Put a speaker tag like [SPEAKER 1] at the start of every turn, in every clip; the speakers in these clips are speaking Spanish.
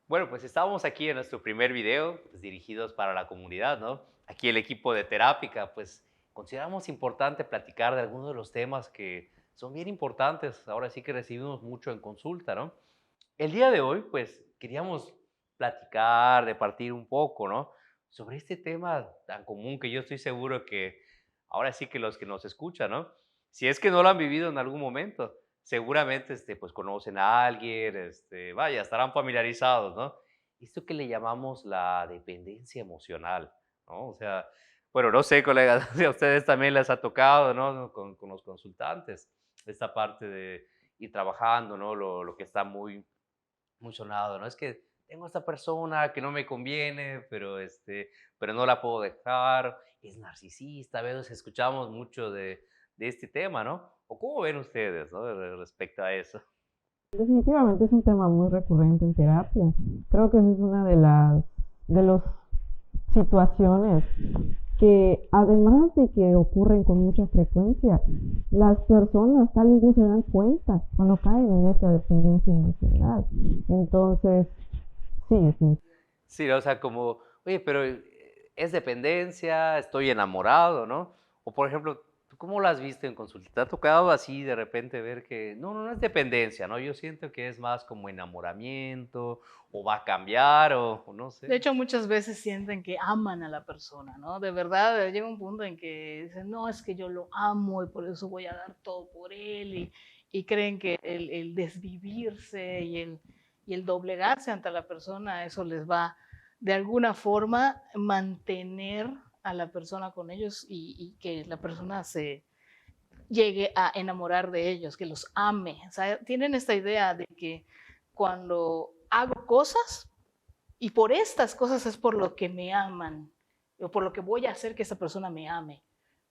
[SPEAKER 1] Bueno, pues estábamos aquí en nuestro primer video, pues, dirigidos para la comunidad, ¿no? Aquí el equipo de Terápica, pues consideramos importante platicar de algunos de los temas que son bien importantes. Ahora sí que recibimos mucho en consulta, ¿no? El día de hoy, pues queríamos platicar, departir un poco, ¿no? Sobre este tema tan común que yo estoy seguro que ahora sí que los que nos escuchan, ¿no? Si es que no lo han vivido en algún momento, seguramente pues conocen a alguien, vaya, estarán familiarizados, ¿no? Esto que le llamamos la dependencia emocional, ¿no? O sea, bueno, no sé, colegas, si a ustedes también les ha tocado, ¿no? Con los consultantes, esta parte de ir trabajando, ¿no? Lo que está muy sonado, ¿no? Es que tengo esta persona que no me conviene, pero no la puedo dejar, es narcisista, a veces escuchamos mucho de este tema, ¿no? ¿O cómo ven ustedes, ¿no? Respecto a eso?
[SPEAKER 2] Definitivamente es un tema muy recurrente en terapia. Creo que esa es una de las situaciones que además de que ocurren con mucha frecuencia, las personas tal vez no se dan cuenta cuando caen en esta dependencia emocional. Entonces, sí, sí.
[SPEAKER 1] Sí, ¿no? O sea, como, oye, pero es dependencia, estoy enamorado, ¿no? O por ejemplo, ¿tú cómo lo has visto en consulta? ¿Te ha tocado así de repente ver que no es dependencia, ¿no? Yo siento que es más como enamoramiento, o va a cambiar, o no
[SPEAKER 3] De
[SPEAKER 1] sé.
[SPEAKER 3] hecho, muchas veces sienten que aman a la persona, ¿no? De verdad, llega un punto en que dicen, no, es que yo lo amo y por eso voy a dar todo por él y creen que el desvivirse y el doblegarse ante la persona, eso les va de alguna forma mantener a la persona con ellos y que la persona se llegue a enamorar de ellos, que los ame. O sea, tienen esta idea de que cuando hago cosas, y por estas cosas es por lo que me aman, o por lo que voy a hacer que esa persona me ame.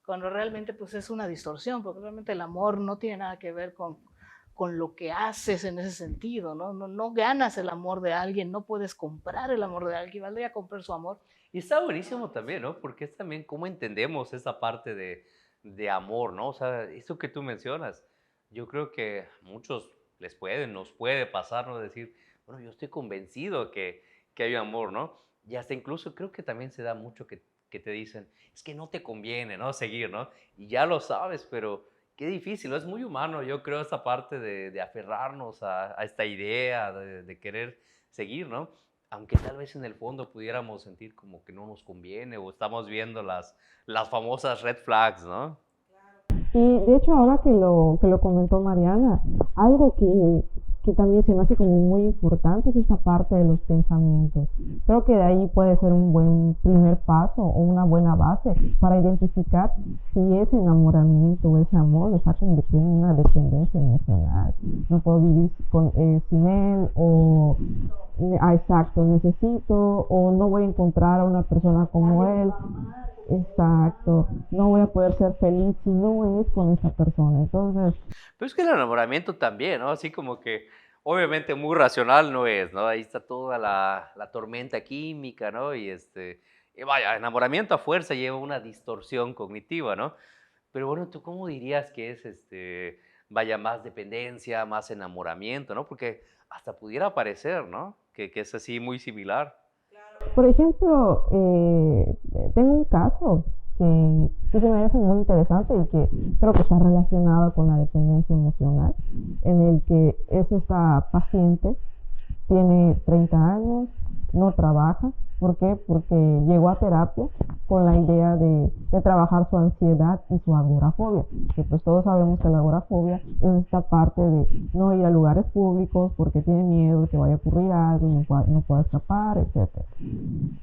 [SPEAKER 3] Cuando realmente pues es una distorsión, porque realmente el amor no tiene nada que ver con lo que haces en ese sentido, ¿no? No ganas el amor de alguien, no puedes comprar el amor de alguien, valdría comprar su amor.
[SPEAKER 1] Y está buenísimo también, ¿no? Porque es también cómo entendemos esa parte de amor, ¿no? O sea, eso que tú mencionas, yo creo que a muchos nos puede pasar, ¿no? Decir, bueno, yo estoy convencido que hay amor, ¿no? Y hasta incluso creo que también se da mucho que te dicen, es que no te conviene, ¿no? Seguir, ¿no? Y ya lo sabes, pero qué difícil, ¿no? Es muy humano, yo creo, esta parte de aferrarnos a esta idea, de querer seguir, ¿no? Aunque tal vez en el fondo pudiéramos sentir como que no nos conviene o estamos viendo las famosas red flags, ¿no?
[SPEAKER 2] Y de hecho, ahora que lo comentó Mariana, algo que también se me hace como muy importante es esta parte de los pensamientos. Creo que de ahí puede ser un buen primer paso o una buena base para identificar si ese enamoramiento o ese amor está convirtiendo en una dependencia emocional. No puedo vivir sin él o, exacto, necesito o no voy a encontrar a una persona como él. Exacto, no voy a poder ser feliz si no es con esa persona. Entonces,
[SPEAKER 1] Pero es que el enamoramiento también, ¿no? Así como que obviamente muy racional no es, ¿no? Ahí está toda la tormenta química, ¿no? Y vaya, enamoramiento a fuerza lleva una distorsión cognitiva, ¿no? Pero bueno, ¿tú cómo dirías que es, vaya, más dependencia, más enamoramiento, ¿no? Porque hasta pudiera parecer, ¿no? Que es así muy similar.
[SPEAKER 2] por ejemplo, tengo un caso que se me hace muy interesante y que creo que está relacionado con la dependencia emocional, en el que es esta paciente, tiene 30 años, no trabaja. ¿Por qué? Porque llegó a terapia con la idea de trabajar su ansiedad y su agorafobia, que pues todos sabemos que la agorafobia es esta parte de no ir a lugares públicos porque tiene miedo de que vaya a ocurrir algo, no pueda escapar, etcétera.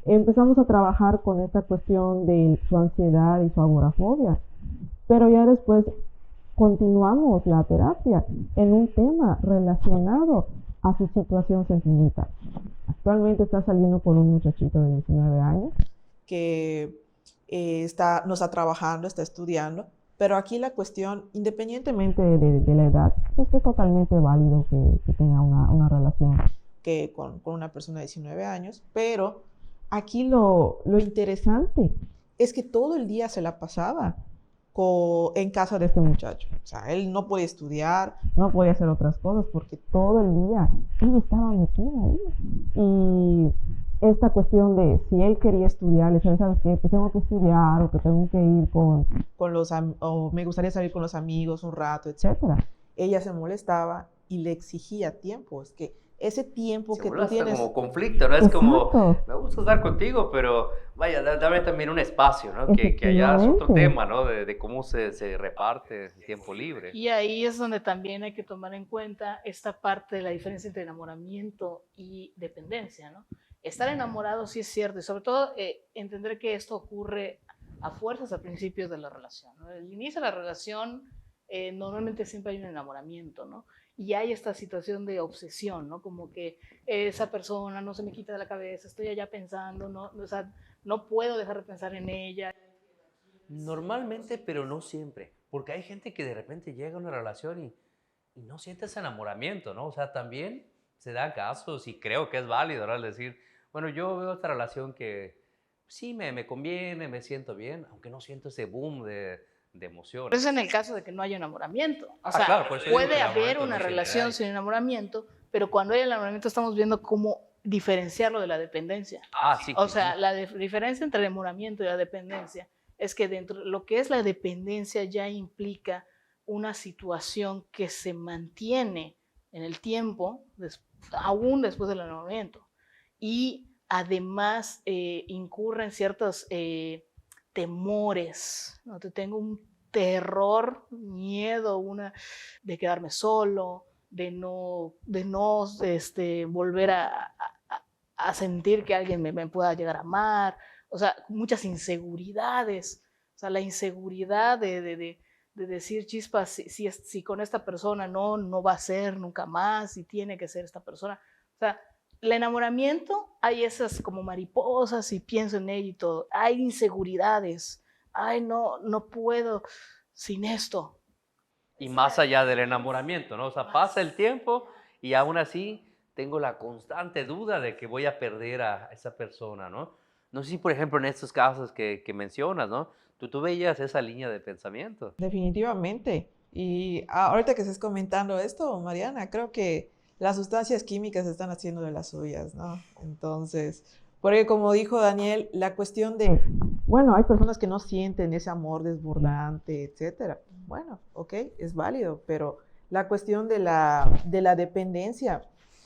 [SPEAKER 2] Empezamos a trabajar con esta cuestión de su ansiedad y su agorafobia, pero ya después continuamos la terapia en un tema relacionado a su situación sentimental. Actualmente está saliendo con un muchachito de 19 años que no está trabajando, está estudiando, pero aquí la cuestión, independientemente de la edad, es que es totalmente válido que tenga una relación con una persona de 19 años, pero aquí lo interesante es que todo el día se la pasaba en casa de este muchacho. O sea, él no podía estudiar, no podía hacer otras cosas porque todo el día ella estaba metida ahí. Y esta cuestión de si él quería estudiar, le decía, ¿sabes qué? Pues tengo que estudiar o que tengo que ir o me gustaría salir con los amigos un rato, etcétera. Ella se molestaba y le exigía tiempo. Es que ese tiempo que tú tienes...
[SPEAKER 1] como conflicto, ¿no? Es
[SPEAKER 2] Exacto.
[SPEAKER 1] como, me gusta estar contigo, pero vaya, dame también un espacio, ¿no? Que allá es otro tema, ¿no? De cómo se reparte el tiempo libre.
[SPEAKER 3] Y ahí es donde también hay que tomar en cuenta esta parte de la diferencia entre enamoramiento y dependencia, ¿no? Estar enamorado sí es cierto, y sobre todo entender que esto ocurre a fuerzas al principio de la relación, ¿no? Al inicio de la relación normalmente siempre hay un enamoramiento, ¿no? Y hay esta situación de obsesión, ¿no? Como que esa persona no se me quita de la cabeza, estoy allá pensando, ¿no? O sea, no puedo dejar de pensar en ella.
[SPEAKER 1] Normalmente, pero no siempre, porque hay gente que de repente llega a una relación y no siente ese enamoramiento, ¿no? O sea, también se dan casos y creo que es válido, ¿no? Es decir, bueno, yo veo esta relación que sí me conviene, me siento bien, aunque no siento ese boom de emociones.
[SPEAKER 3] Pero es en el caso de que no haya enamoramiento. O sea,
[SPEAKER 1] claro,
[SPEAKER 3] puede haber una relación sin enamoramiento, pero cuando hay enamoramiento estamos viendo cómo diferenciarlo de la dependencia.
[SPEAKER 1] Sí.
[SPEAKER 3] O sea, la diferencia entre el enamoramiento y la dependencia es que dentro de lo que es la dependencia ya implica una situación que se mantiene en el tiempo, aún después del enamoramiento. Y además incurre en ciertos temores, ¿no? Te tengo un terror, miedo, de quedarme solo, de no volver a sentir que alguien me pueda llegar a amar, o sea, muchas inseguridades, o sea, la inseguridad de decir, chispas, si con esta persona no va a ser nunca más, y tiene que ser esta persona, o sea, el enamoramiento, hay esas como mariposas y pienso en ella y todo. Hay inseguridades. Ay, no puedo sin esto.
[SPEAKER 1] Y más allá del enamoramiento, ¿no? O sea, pasa el tiempo y aún así tengo la constante duda de que voy a perder a esa persona, ¿no? No sé si, por ejemplo, en estos casos que mencionas, ¿no? Tú veías esa línea de pensamiento.
[SPEAKER 2] Definitivamente. Y ahorita que estés comentando esto, Mariana, creo que las sustancias químicas están haciendo de las suyas, ¿no? Entonces, porque como dijo Daniel, la cuestión de, bueno, hay personas que no sienten ese amor desbordante, etcétera. Bueno, ok, es válido, pero la cuestión de la dependencia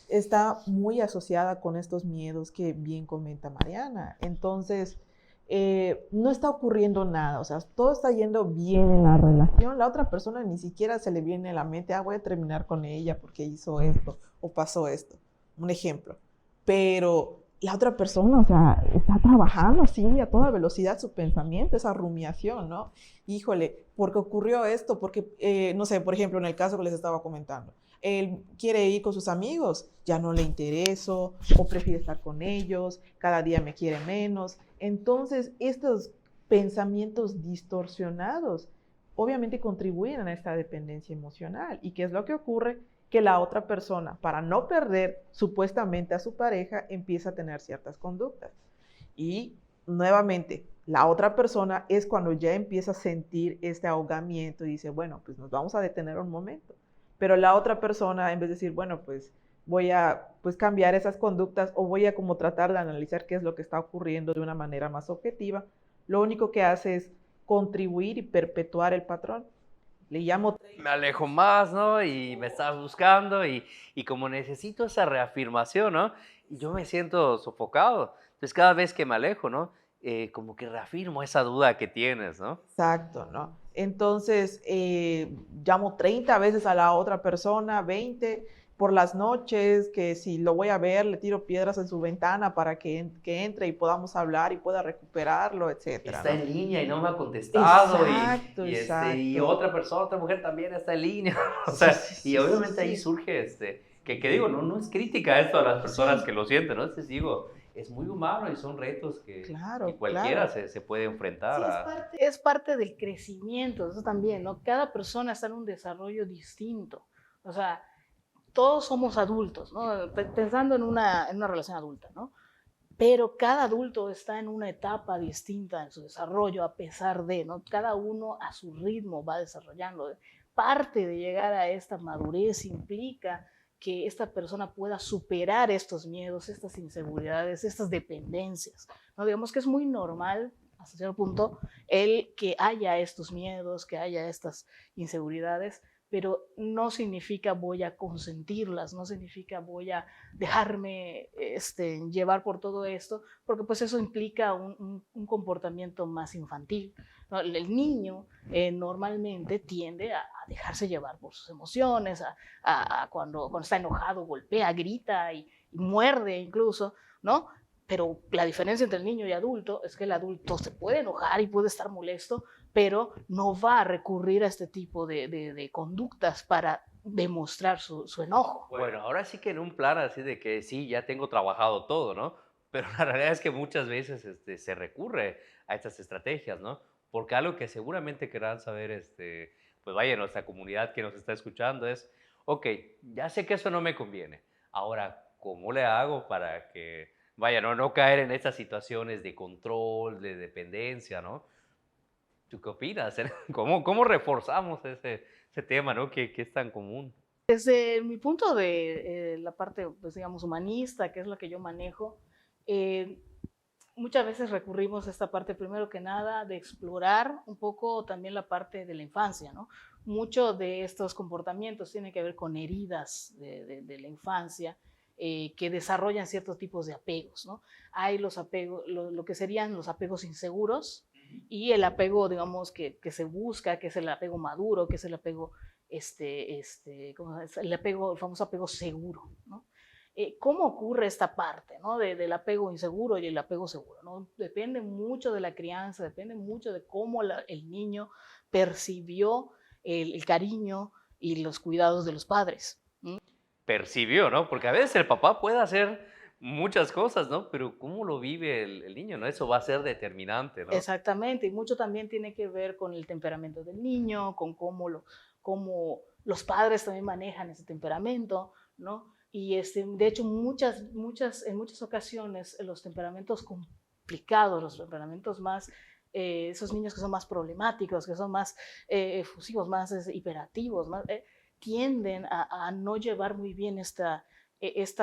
[SPEAKER 2] está muy asociada con estos miedos que bien comenta Mariana. Entonces, no está ocurriendo nada, o sea, todo está yendo bien en la relación, la otra persona ni siquiera se le viene a la mente, voy a terminar con ella porque hizo esto o pasó esto, un ejemplo, pero la otra persona, o sea, está trabajando así a toda velocidad su pensamiento, esa rumiación, ¿no? Híjole, porque ocurrió esto, porque, no sé, por ejemplo, en el caso que les estaba comentando, él quiere ir con sus amigos, ya no le intereso, o prefiere estar con ellos, cada día me quiere menos. Entonces, estos pensamientos distorsionados obviamente contribuyen a esta dependencia emocional. ¿Y qué es lo que ocurre? Que la otra persona, para no perder supuestamente a su pareja, empieza a tener ciertas conductas. Y nuevamente, la otra persona es cuando ya empieza a sentir este ahogamiento y dice, bueno, pues nos vamos a detener un momento. Pero la otra persona, en vez de decir, bueno, pues voy a cambiar esas conductas o voy a como tratar de analizar qué es lo que está ocurriendo de una manera más objetiva, lo único que hace es contribuir y perpetuar el patrón. Le llamo...
[SPEAKER 1] Me alejo más, ¿no? Y me estás buscando y como necesito esa reafirmación, ¿no? Y yo me siento sofocado. Entonces cada vez que me alejo, ¿no? Como que reafirmo esa duda que tienes, ¿no?
[SPEAKER 2] Exacto, ¿no? Entonces, llamo 30 veces a la otra persona, 20 por las noches, que si lo voy a ver, le tiro piedras en su ventana para que entre y podamos hablar y pueda recuperarlo, etcétera.
[SPEAKER 1] Está, ¿no?, en línea y no me ha contestado.
[SPEAKER 2] Exacto,
[SPEAKER 1] y otra persona, otra mujer también está en línea. O sea, y obviamente ahí surge que digo, no es crítica esto a las personas que lo sienten, ¿no? Digo, es muy humano y son retos que cualquiera se puede enfrentar.
[SPEAKER 3] Sí, es parte del crecimiento, eso también, ¿no? Cada persona está en un desarrollo distinto. O sea, todos somos adultos, ¿no? Pensando en una relación adulta, ¿no? pero cada adulto está en una etapa distinta en su desarrollo, a pesar de, ¿no? Cada uno a su ritmo va desarrollando. Parte de llegar a esta madurez implica que esta persona pueda superar estos miedos, estas inseguridades, estas dependencias, ¿no? Digamos que es muy normal, hasta cierto punto, el que haya estos miedos, que haya estas inseguridades, pero no significa voy a consentirlas, no significa voy a dejarme llevar por todo esto, porque pues eso implica un comportamiento más infantil, ¿no? El niño normalmente tiende a dejarse llevar por sus emociones, cuando está enojado golpea, grita y muerde incluso, ¿no? Pero la diferencia entre el niño y adulto es que el adulto se puede enojar y puede estar molesto, pero no va a recurrir a este tipo de conductas para demostrar su enojo.
[SPEAKER 1] Bueno, ahora sí que en un plan así de que sí, ya tengo trabajado todo, ¿no? Pero la realidad es que muchas veces se recurre a estas estrategias, ¿no? Porque algo que seguramente querrán saber, pues vaya, nuestra comunidad que nos está escuchando es, ok, ya sé que eso no me conviene. Ahora, ¿cómo le hago para que, vaya, no caer en estas situaciones de control, de dependencia, ¿no? ¿Tú qué opinas? ¿Cómo reforzamos ese tema, ¿no? Que es tan común.
[SPEAKER 3] Desde mi punto de la parte, pues digamos, humanista, que es la que yo manejo, muchas veces recurrimos a esta parte, primero que nada, de explorar un poco también la parte de la infancia, ¿no? Muchos de estos comportamientos tienen que ver con heridas de la infancia, que desarrollan ciertos tipos de apegos, ¿no? Hay los apegos, lo que serían los apegos inseguros y el apego, digamos, que se busca, que es el apego maduro, que es el apego, ¿cómo es? El famoso apego seguro, ¿no? ¿Cómo ocurre esta parte, ¿no? Del apego inseguro y el apego seguro, ¿no? Depende mucho de la crianza, depende mucho de cómo el niño percibió el cariño y los cuidados de los padres.
[SPEAKER 1] Percibió, ¿no? Porque a veces el papá puede hacer muchas cosas, ¿no? Pero ¿cómo lo vive el niño, no? Eso va a ser determinante, ¿no?
[SPEAKER 3] Exactamente, y mucho también tiene que ver con el temperamento del niño, con cómo los padres también manejan ese temperamento, ¿no? Y de hecho, en muchas ocasiones, los temperamentos complicados, los temperamentos más, esos niños que son más problemáticos, que son más efusivos, más hiperactivos, tienden a no llevar muy bien esta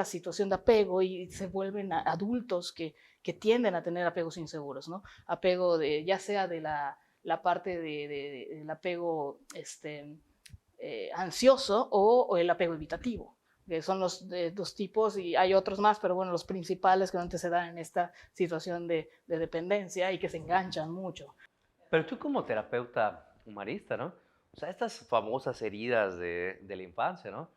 [SPEAKER 3] situación de apego y se vuelven adultos que tienden a tener apegos inseguros, ¿no? Apego ya sea de la parte del apego ansioso o el apego evitativo, que son los dos tipos, y hay otros más, pero bueno, los principales que antes se dan en esta situación de dependencia y que se enganchan mucho.
[SPEAKER 1] Pero tú como terapeuta humanista, ¿no? O sea, estas famosas heridas de la infancia, ¿no?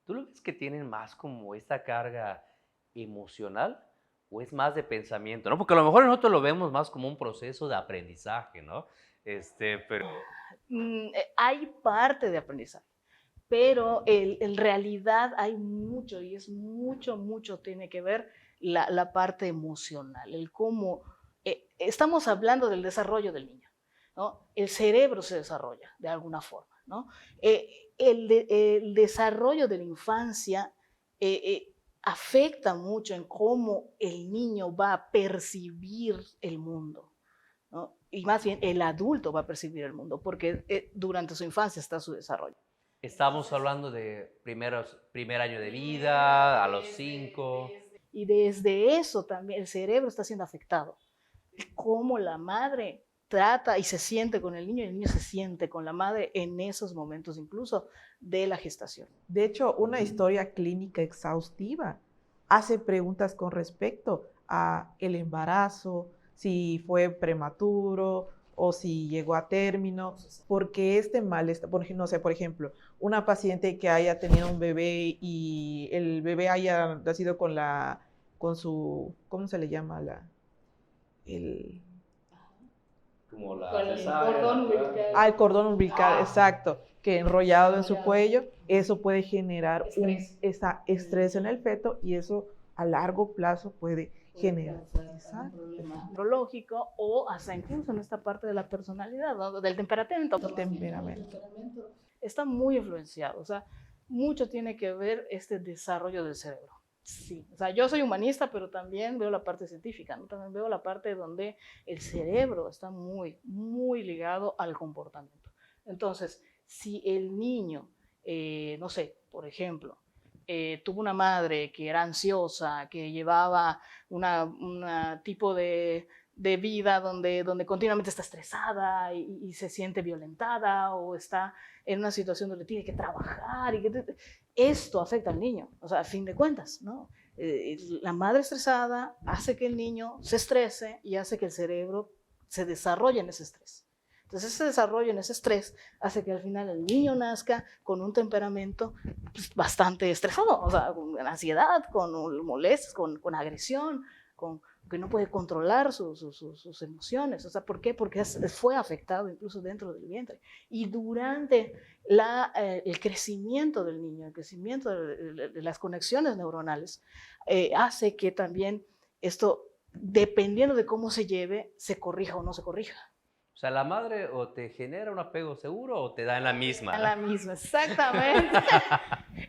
[SPEAKER 1] ¿Tú lo ves que tienen más como esta carga emocional o es más de pensamiento, ¿no? Porque a lo mejor nosotros lo vemos más como un proceso de aprendizaje, ¿no? Pero...
[SPEAKER 3] Hay parte de aprendizaje, pero en realidad hay mucho, y es mucho tiene que ver la parte emocional, el cómo estamos hablando del desarrollo del niño, ¿no? El cerebro se desarrolla de alguna forma, ¿no? El desarrollo de la infancia afecta mucho en cómo el niño va a percibir el mundo, ¿no? Y más bien el adulto va a percibir el mundo, porque durante su infancia está su desarrollo.
[SPEAKER 1] Estamos hablando de primer año de vida, a los 5.
[SPEAKER 3] Y desde eso también el cerebro está siendo afectado. Cómo la madre trata y se siente con el niño se siente con la madre en esos momentos incluso de la gestación.
[SPEAKER 2] De hecho, una historia clínica exhaustiva hace preguntas con respecto a el embarazo, si fue prematuro o si llegó a término, porque este malestar, no sé, por ejemplo, una paciente que haya tenido un bebé y el bebé haya nacido con su, ¿cómo se le llama?
[SPEAKER 1] Como
[SPEAKER 3] el cordón umbilical.
[SPEAKER 2] El cordón umbilical, exacto, que enrollado en su cuello, eso puede generar esa estrés en el feto y eso a largo plazo puede generar
[SPEAKER 3] un problema neurológico o hasta incluso en esta parte de la personalidad, ¿no? Del temperamento.
[SPEAKER 2] El temperamento.
[SPEAKER 3] Está muy influenciado, o sea, mucho tiene que ver este desarrollo del cerebro. Sí, o sea, yo soy humanista, pero también veo la parte científica, ¿no? También veo la parte donde el cerebro está muy, muy ligado al comportamiento. Entonces, si el niño, no sé, por ejemplo, tuvo una madre que era ansiosa, que llevaba una tipo de vida donde continuamente está estresada y se siente violentada o está en una situación donde tiene que trabajar y que esto afecta al niño, o sea, a fin de cuentas, ¿no? La madre estresada hace que el niño se estrese y hace que el cerebro se desarrolle en ese estrés. Entonces ese desarrollo en ese estrés hace que al final el niño nazca con un temperamento pues, bastante estresado, o sea, con ansiedad, con molestias, con agresión, con que no puede controlar sus emociones. O sea, ¿por qué? Porque fue afectado incluso dentro del vientre. Y durante el crecimiento del niño, el crecimiento de las conexiones neuronales, hace que también esto, dependiendo de cómo se lleve, se corrija o no se corrija.
[SPEAKER 1] O sea, la madre o te genera un apego seguro o te da en la misma.
[SPEAKER 3] En la misma, exactamente.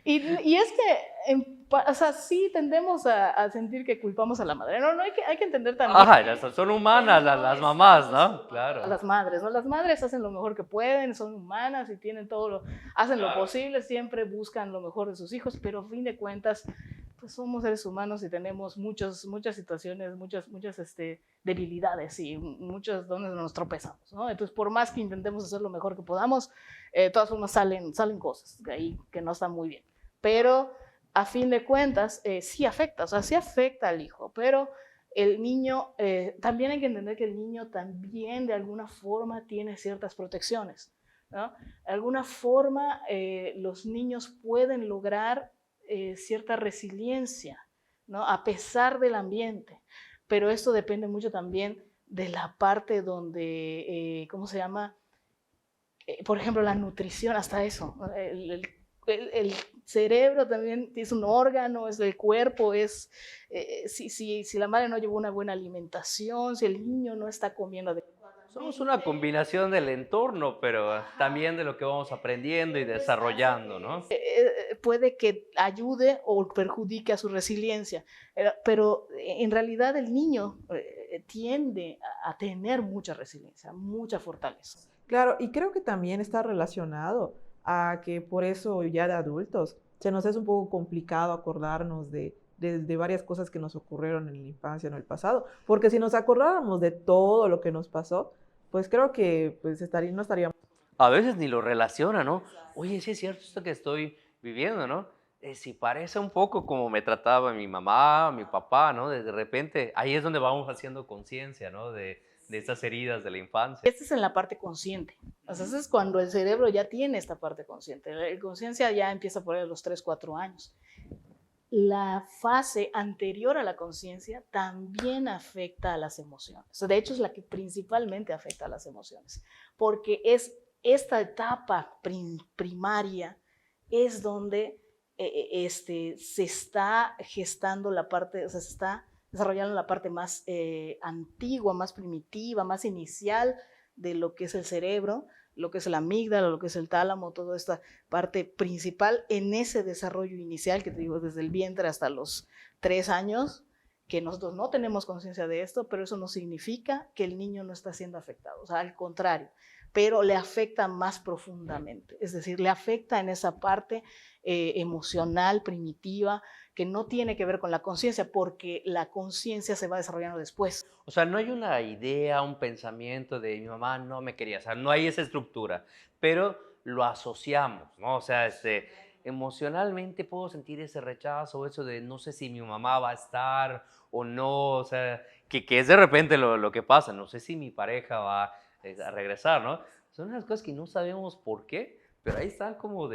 [SPEAKER 3] y es que, o sea, sí tendemos a sentir que culpamos a la madre. No, hay que entender también.
[SPEAKER 1] Ajá, son humanas las mamás, ¿no? Claro.
[SPEAKER 3] Las madres, ¿no? Las madres hacen lo mejor que pueden, son humanas y tienen hacen lo posible, siempre buscan lo mejor de sus hijos, pero a fin de cuentas, pues somos seres humanos y tenemos muchas situaciones, muchas debilidades y muchas donde nos tropezamos, ¿no? Entonces, por más que intentemos hacer lo mejor que podamos, de todas formas salen cosas de ahí que no están muy bien. Pero, a fin de cuentas, sí afecta, o sea, sí afecta al hijo, pero el niño, también hay que entender que el niño también de alguna forma tiene ciertas protecciones, ¿no? De alguna forma, los niños pueden lograr cierta resiliencia, ¿no? A pesar del ambiente, pero esto depende mucho también de la parte donde, ¿cómo se llama? Por ejemplo, la nutrición, hasta eso, ¿no? El cerebro también es un órgano, es el cuerpo, si la madre no llevó una buena alimentación, si el niño no está comiendo adecuadamente.
[SPEAKER 1] Somos una combinación del entorno, pero también de lo que vamos aprendiendo y desarrollando, ¿no?
[SPEAKER 3] Puede que ayude o perjudique a su resiliencia, pero en realidad el niño tiende a tener mucha resiliencia, mucha fortaleza.
[SPEAKER 2] Claro, y creo que también está relacionado a que por eso ya de adultos se nos es un poco complicado acordarnos de varias cosas que nos ocurrieron en la infancia, en el pasado, porque si nos acordáramos de todo lo que nos pasó, pues creo que pues no estaríamos.
[SPEAKER 1] A veces ni lo relaciona, ¿no? Oye, sí es cierto esto que estoy viviendo, ¿no? Si parece un poco como me trataba mi mamá, mi papá, ¿no? De repente, ahí es donde vamos haciendo conciencia, ¿no? De estas heridas de la infancia.
[SPEAKER 3] Esta es en la parte consciente. O sea, eso es cuando el cerebro ya tiene esta parte consciente. La conciencia ya empieza por ahí a los 3, 4 años. La fase anterior a la conciencia también afecta a las emociones. De hecho, es la que principalmente afecta a las emociones, porque es esta etapa primaria es donde se está gestando la parte, o sea, se está desarrollando la parte más antigua, más primitiva, más inicial de lo que es el cerebro, lo que es la amígdala, lo que es el tálamo, toda esta parte principal en ese desarrollo inicial, que te digo, desde el vientre hasta los 3 años, que nosotros no tenemos conciencia de esto, pero eso no significa que el niño no está siendo afectado, o sea, al contrario, pero le afecta más profundamente, es decir, le afecta en esa parte emocional, primitiva, que no tiene que ver con la conciencia, porque la conciencia se va desarrollando después.
[SPEAKER 1] O sea, no hay una idea, un pensamiento de mi mamá no me quería, o sea, no hay esa estructura, pero lo asociamos, ¿no? O sea, emocionalmente puedo sentir ese rechazo, eso de no sé si mi mamá va a estar o no, o sea, que es de repente lo que pasa, no sé si mi pareja va a regresar, ¿no? Son unas cosas que no sabemos por qué, pero ahí están como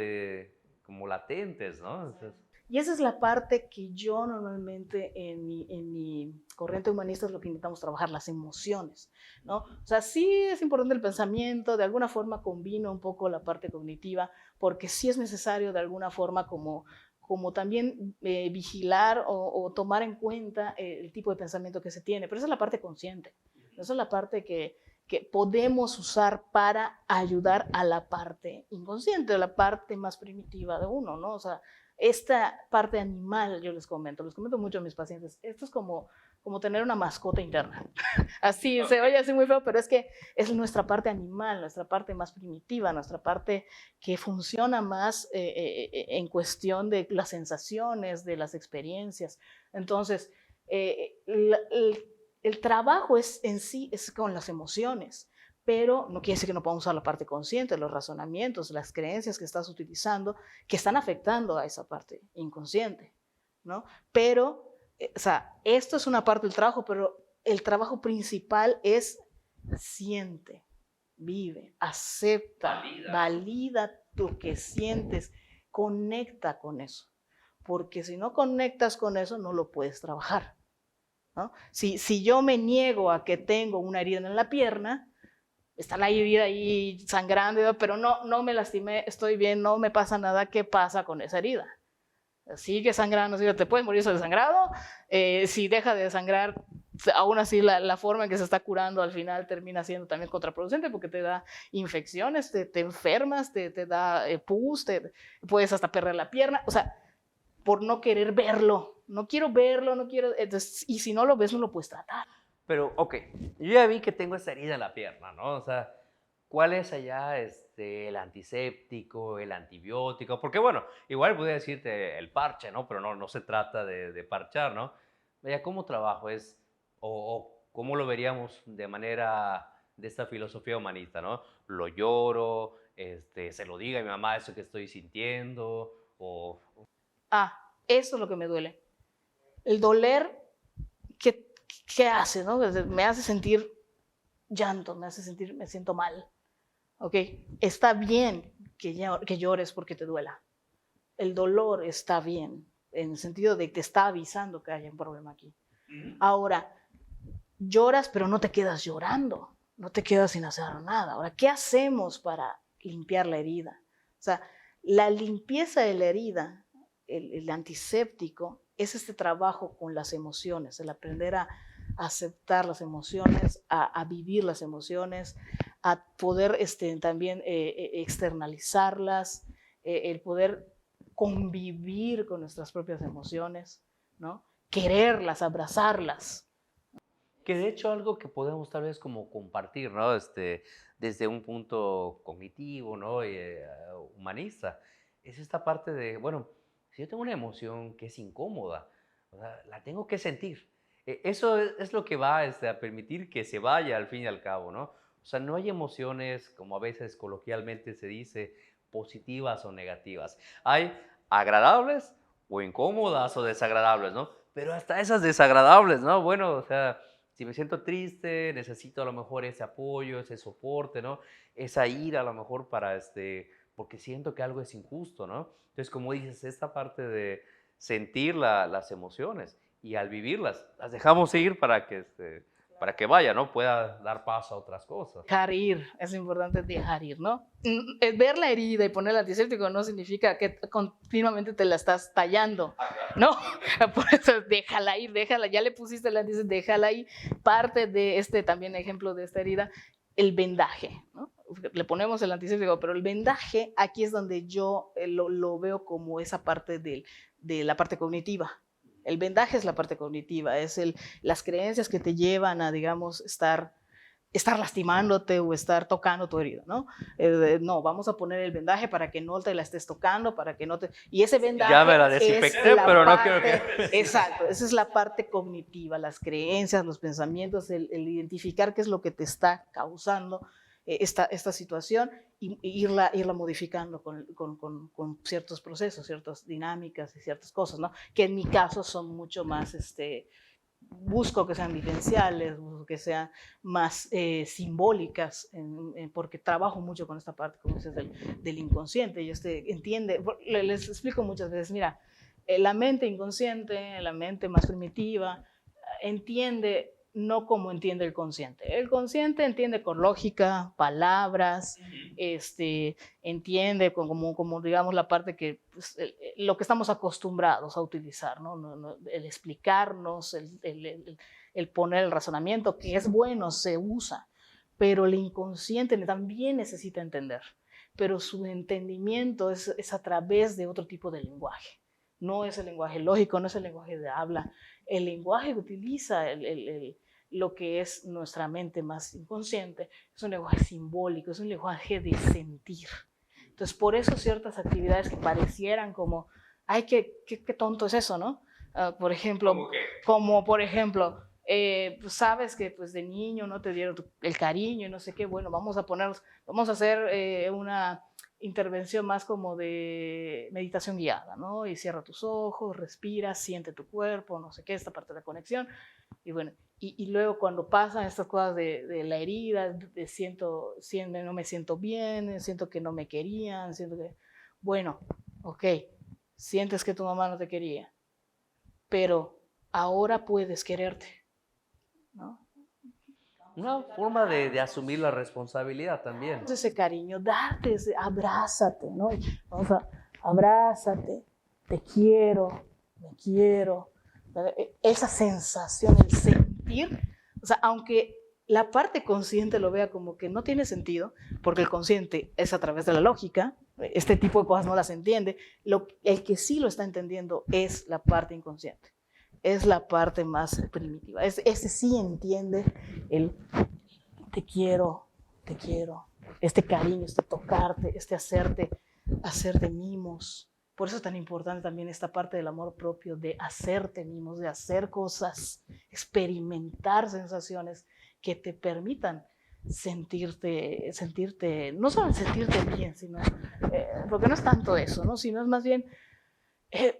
[SPEAKER 1] latentes, ¿no? Entonces,
[SPEAKER 3] y esa es la parte que yo normalmente en mi corriente humanista es lo que intentamos trabajar, las emociones, ¿no? O sea, sí es importante el pensamiento, de alguna forma combino un poco la parte cognitiva, porque sí es necesario de alguna forma como también vigilar o tomar en cuenta el tipo de pensamiento que se tiene, pero esa es la parte consciente, esa es la parte que podemos usar para ayudar a la parte inconsciente, a la parte más primitiva de uno, ¿no? O sea, Esta parte animal, yo les comento mucho a mis pacientes, esto es como tener una mascota interna. Así, se oye así muy feo, pero es que es nuestra parte animal, nuestra parte más primitiva, nuestra parte que funciona más en cuestión de las sensaciones, de las experiencias. Entonces, el trabajo en sí es con las emociones, pero no quiere decir que no podamos usar la parte consciente, los razonamientos, las creencias que estás utilizando, que están afectando a esa parte inconsciente, ¿no? Pero, o sea, esto es una parte del trabajo, pero el trabajo principal es siente, vive, acepta, valida lo que sientes, conecta con eso, porque si no conectas con eso, no lo puedes trabajar, ¿no? Si yo me niego a que tengo una herida en la pierna, está la herida ahí sangrando, pero no me lastimé, estoy bien, no me pasa nada, ¿qué pasa con esa herida? Sigue sangrando, te puedes morir de sangrado, si deja de sangrar, aún así la forma en que se está curando al final termina siendo también contraproducente porque te da infecciones, te enfermas, te da pus, puedes hasta perder la pierna, o sea, por no querer verlo, no quiero verlo, no quiero, entonces, y si no lo ves no lo puedes tratar.
[SPEAKER 1] Pero, ok, yo ya vi que tengo esa herida en la pierna, ¿no? O sea, ¿cuál es allá el antiséptico, el antibiótico? Porque, bueno, igual podría decirte el parche, ¿no? Pero no se trata de parchar, ¿no? Vaya, ¿cómo trabajo? O ¿cómo lo veríamos de manera de esta filosofía humanista, ¿no? Lo lloro, se lo diga a mi mamá eso que estoy sintiendo, o...
[SPEAKER 3] Eso es lo que me duele. El doler, ¿qué hace? ¿No? Me hace sentir llanto, me siento mal. ¿Ok? Está bien que llores porque te duela. El dolor está bien, en el sentido de que te está avisando que hay un problema aquí. Ahora, lloras, pero no te quedas llorando, no te quedas sin hacer nada. Ahora, ¿qué hacemos para limpiar la herida? O sea, la limpieza de la herida, el antiséptico, es este trabajo con las emociones, el aprender a aceptar las emociones, a vivir las emociones, a poder también externalizarlas, el poder convivir con nuestras propias emociones, ¿no? Quererlas, abrazarlas.
[SPEAKER 1] Que de hecho algo que podemos tal vez como compartir, ¿no? Desde un punto cognitivo, ¿no? Humanista, es esta parte de, bueno, si yo tengo una emoción que es incómoda, o sea, la tengo que sentir. Eso es lo que va a permitir que se vaya al fin y al cabo, ¿no? O sea, no hay emociones, como a veces coloquialmente se dice, positivas o negativas. Hay agradables o incómodas o desagradables, ¿no? Pero hasta esas desagradables, ¿no? Bueno, o sea, si me siento triste, necesito a lo mejor ese apoyo, ese soporte, ¿no? Esa ira a lo mejor para porque siento que algo es injusto, ¿no? Entonces, como dices, esta parte de sentir las emociones y al vivirlas, las dejamos ir para que vaya, ¿no? Pueda dar paso a otras cosas.
[SPEAKER 3] Dejar ir, es importante dejar ir, ¿no? Ver la herida y poner el antiséptico no significa que continuamente te la estás tallando, ¿no? Por eso déjala ir, ya le pusiste el antiséptico, déjala ir. Parte de también ejemplo de esta herida, el vendaje, ¿no? Le ponemos el antiséptico, pero el vendaje aquí es donde yo lo veo como esa parte de la parte cognitiva. El vendaje es la parte cognitiva, es las creencias que te llevan a, digamos, estar lastimándote o estar tocando tu herida, ¿no? No, vamos a poner el vendaje para que no te la estés tocando, para que no te... Y ese vendaje
[SPEAKER 1] ya me la desinfecté, pero no quiero que...
[SPEAKER 3] Exacto, esa es la parte cognitiva, las creencias, los pensamientos, el identificar qué es lo que te está causando esta situación y irla modificando con ciertos procesos, ciertas dinámicas y ciertas cosas, ¿no? Que en mi caso son mucho más... busco que sean vivenciales, busco que sean más simbólicas, porque trabajo mucho con esta parte, como dices, del inconsciente. Y entiende, les explico muchas veces, mira, la mente inconsciente, la mente más primitiva, entiende no como entiende el consciente. El consciente entiende con lógica, palabras, entiende como digamos la parte que pues, lo que estamos acostumbrados a utilizar, ¿no? El explicarnos, el poner el razonamiento, que es bueno, se usa, pero el inconsciente también necesita entender, pero su entendimiento es a través de otro tipo de lenguaje. no es el lenguaje lógico, no es el lenguaje de habla. El lenguaje que utiliza lo que es nuestra mente más inconsciente es un lenguaje simbólico, es un lenguaje de sentir. Entonces, por eso ciertas actividades que parecieran como, ay, qué tonto es eso, ¿no? Por ejemplo, como por ejemplo, pues sabes que pues de niño no te dieron el cariño y no sé qué, bueno, vamos a hacer una intervención más como de meditación guiada, ¿no? Y cierra tus ojos, respira, siente tu cuerpo, no sé qué, esta parte de la conexión. Y bueno, y luego cuando pasan estas cosas de la herida, no me siento bien, siento que no me querían, siento que, bueno, ok, sientes que tu mamá no te quería, pero ahora puedes quererte, ¿no?
[SPEAKER 1] Una forma de asumir la responsabilidad también.
[SPEAKER 3] Ese cariño, abrázate, ¿no? Abrázate, te quiero, me quiero. Esa sensación, el sentir, o sea, aunque la parte consciente lo vea como que no tiene sentido, porque el consciente es a través de la lógica, este tipo de cosas no las entiende, el que sí lo está entendiendo es la parte inconsciente, es la parte más primitiva, ese sí entiende el te quiero, este cariño, este tocarte, este hacerte mimos. Por eso es tan importante también esta parte del amor propio, de hacerte mimos, de hacer cosas, experimentar sensaciones que te permitan sentirte, no solo sentirte bien, sino, porque no es tanto eso, ¿no? Sino es más bien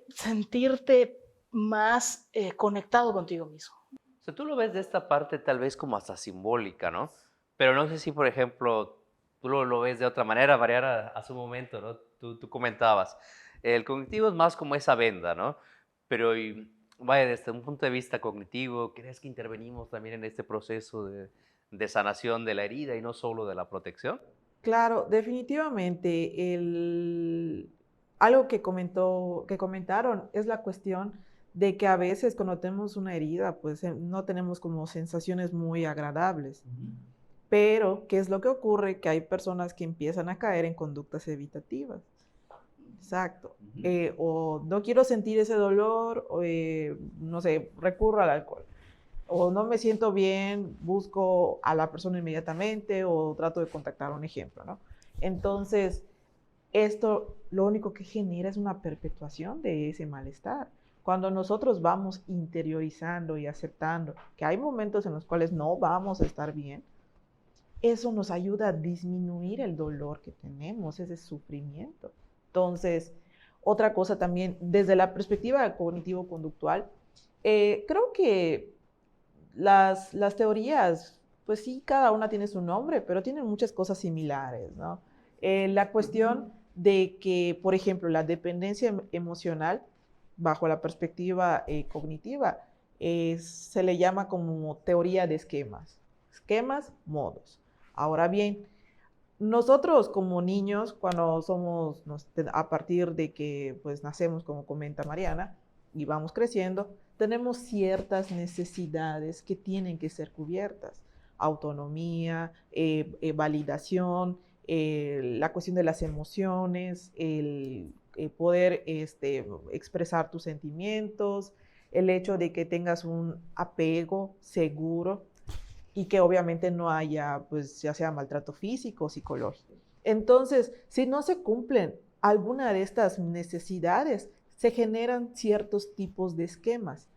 [SPEAKER 3] sentirte más conectado contigo mismo.
[SPEAKER 1] O sea, tú lo ves de esta parte tal vez como hasta simbólica, ¿no? Pero no sé si, por ejemplo, tú lo ves de otra manera, variar a su momento, ¿no? Tú comentabas, el cognitivo es más como esa venda, ¿no? Pero, vaya, desde un punto de vista cognitivo, ¿crees que intervenimos también en este proceso de sanación de la herida y no solo de la protección?
[SPEAKER 2] Claro, definitivamente. Algo que comentaron es la cuestión de que a veces cuando tenemos una herida, pues no tenemos como sensaciones muy agradables. Pero, ¿qué es lo que ocurre? Que hay personas que empiezan a caer en conductas evitativas. Exacto. O no quiero sentir ese dolor, o, no sé, recurro al alcohol. O no me siento bien, busco a la persona inmediatamente o trato de contactar un ejemplo, ¿no? Entonces, esto lo único que genera es una perpetuación de ese malestar. Cuando nosotros vamos interiorizando y aceptando que hay momentos en los cuales no vamos a estar bien, eso nos ayuda a disminuir el dolor que tenemos, ese sufrimiento. Entonces, otra cosa también, desde la perspectiva cognitivo-conductual, creo que las teorías, pues sí, cada una tiene su nombre, pero tienen muchas cosas similares, ¿no? La cuestión de que, por ejemplo, la dependencia emocional, bajo la perspectiva cognitiva, se le llama como teoría de esquemas, modos. Ahora bien, nosotros como niños, cuando a partir de que pues nacemos, como comenta Mariana, y vamos creciendo, tenemos ciertas necesidades que tienen que ser cubiertas. Autonomía, validación, la cuestión de las emociones, el poder expresar tus sentimientos, el hecho de que tengas un apego seguro y que obviamente no haya, pues ya sea maltrato físico o psicológico. Entonces, si no se cumplen alguna de estas necesidades, se generan ciertos tipos de esquemas.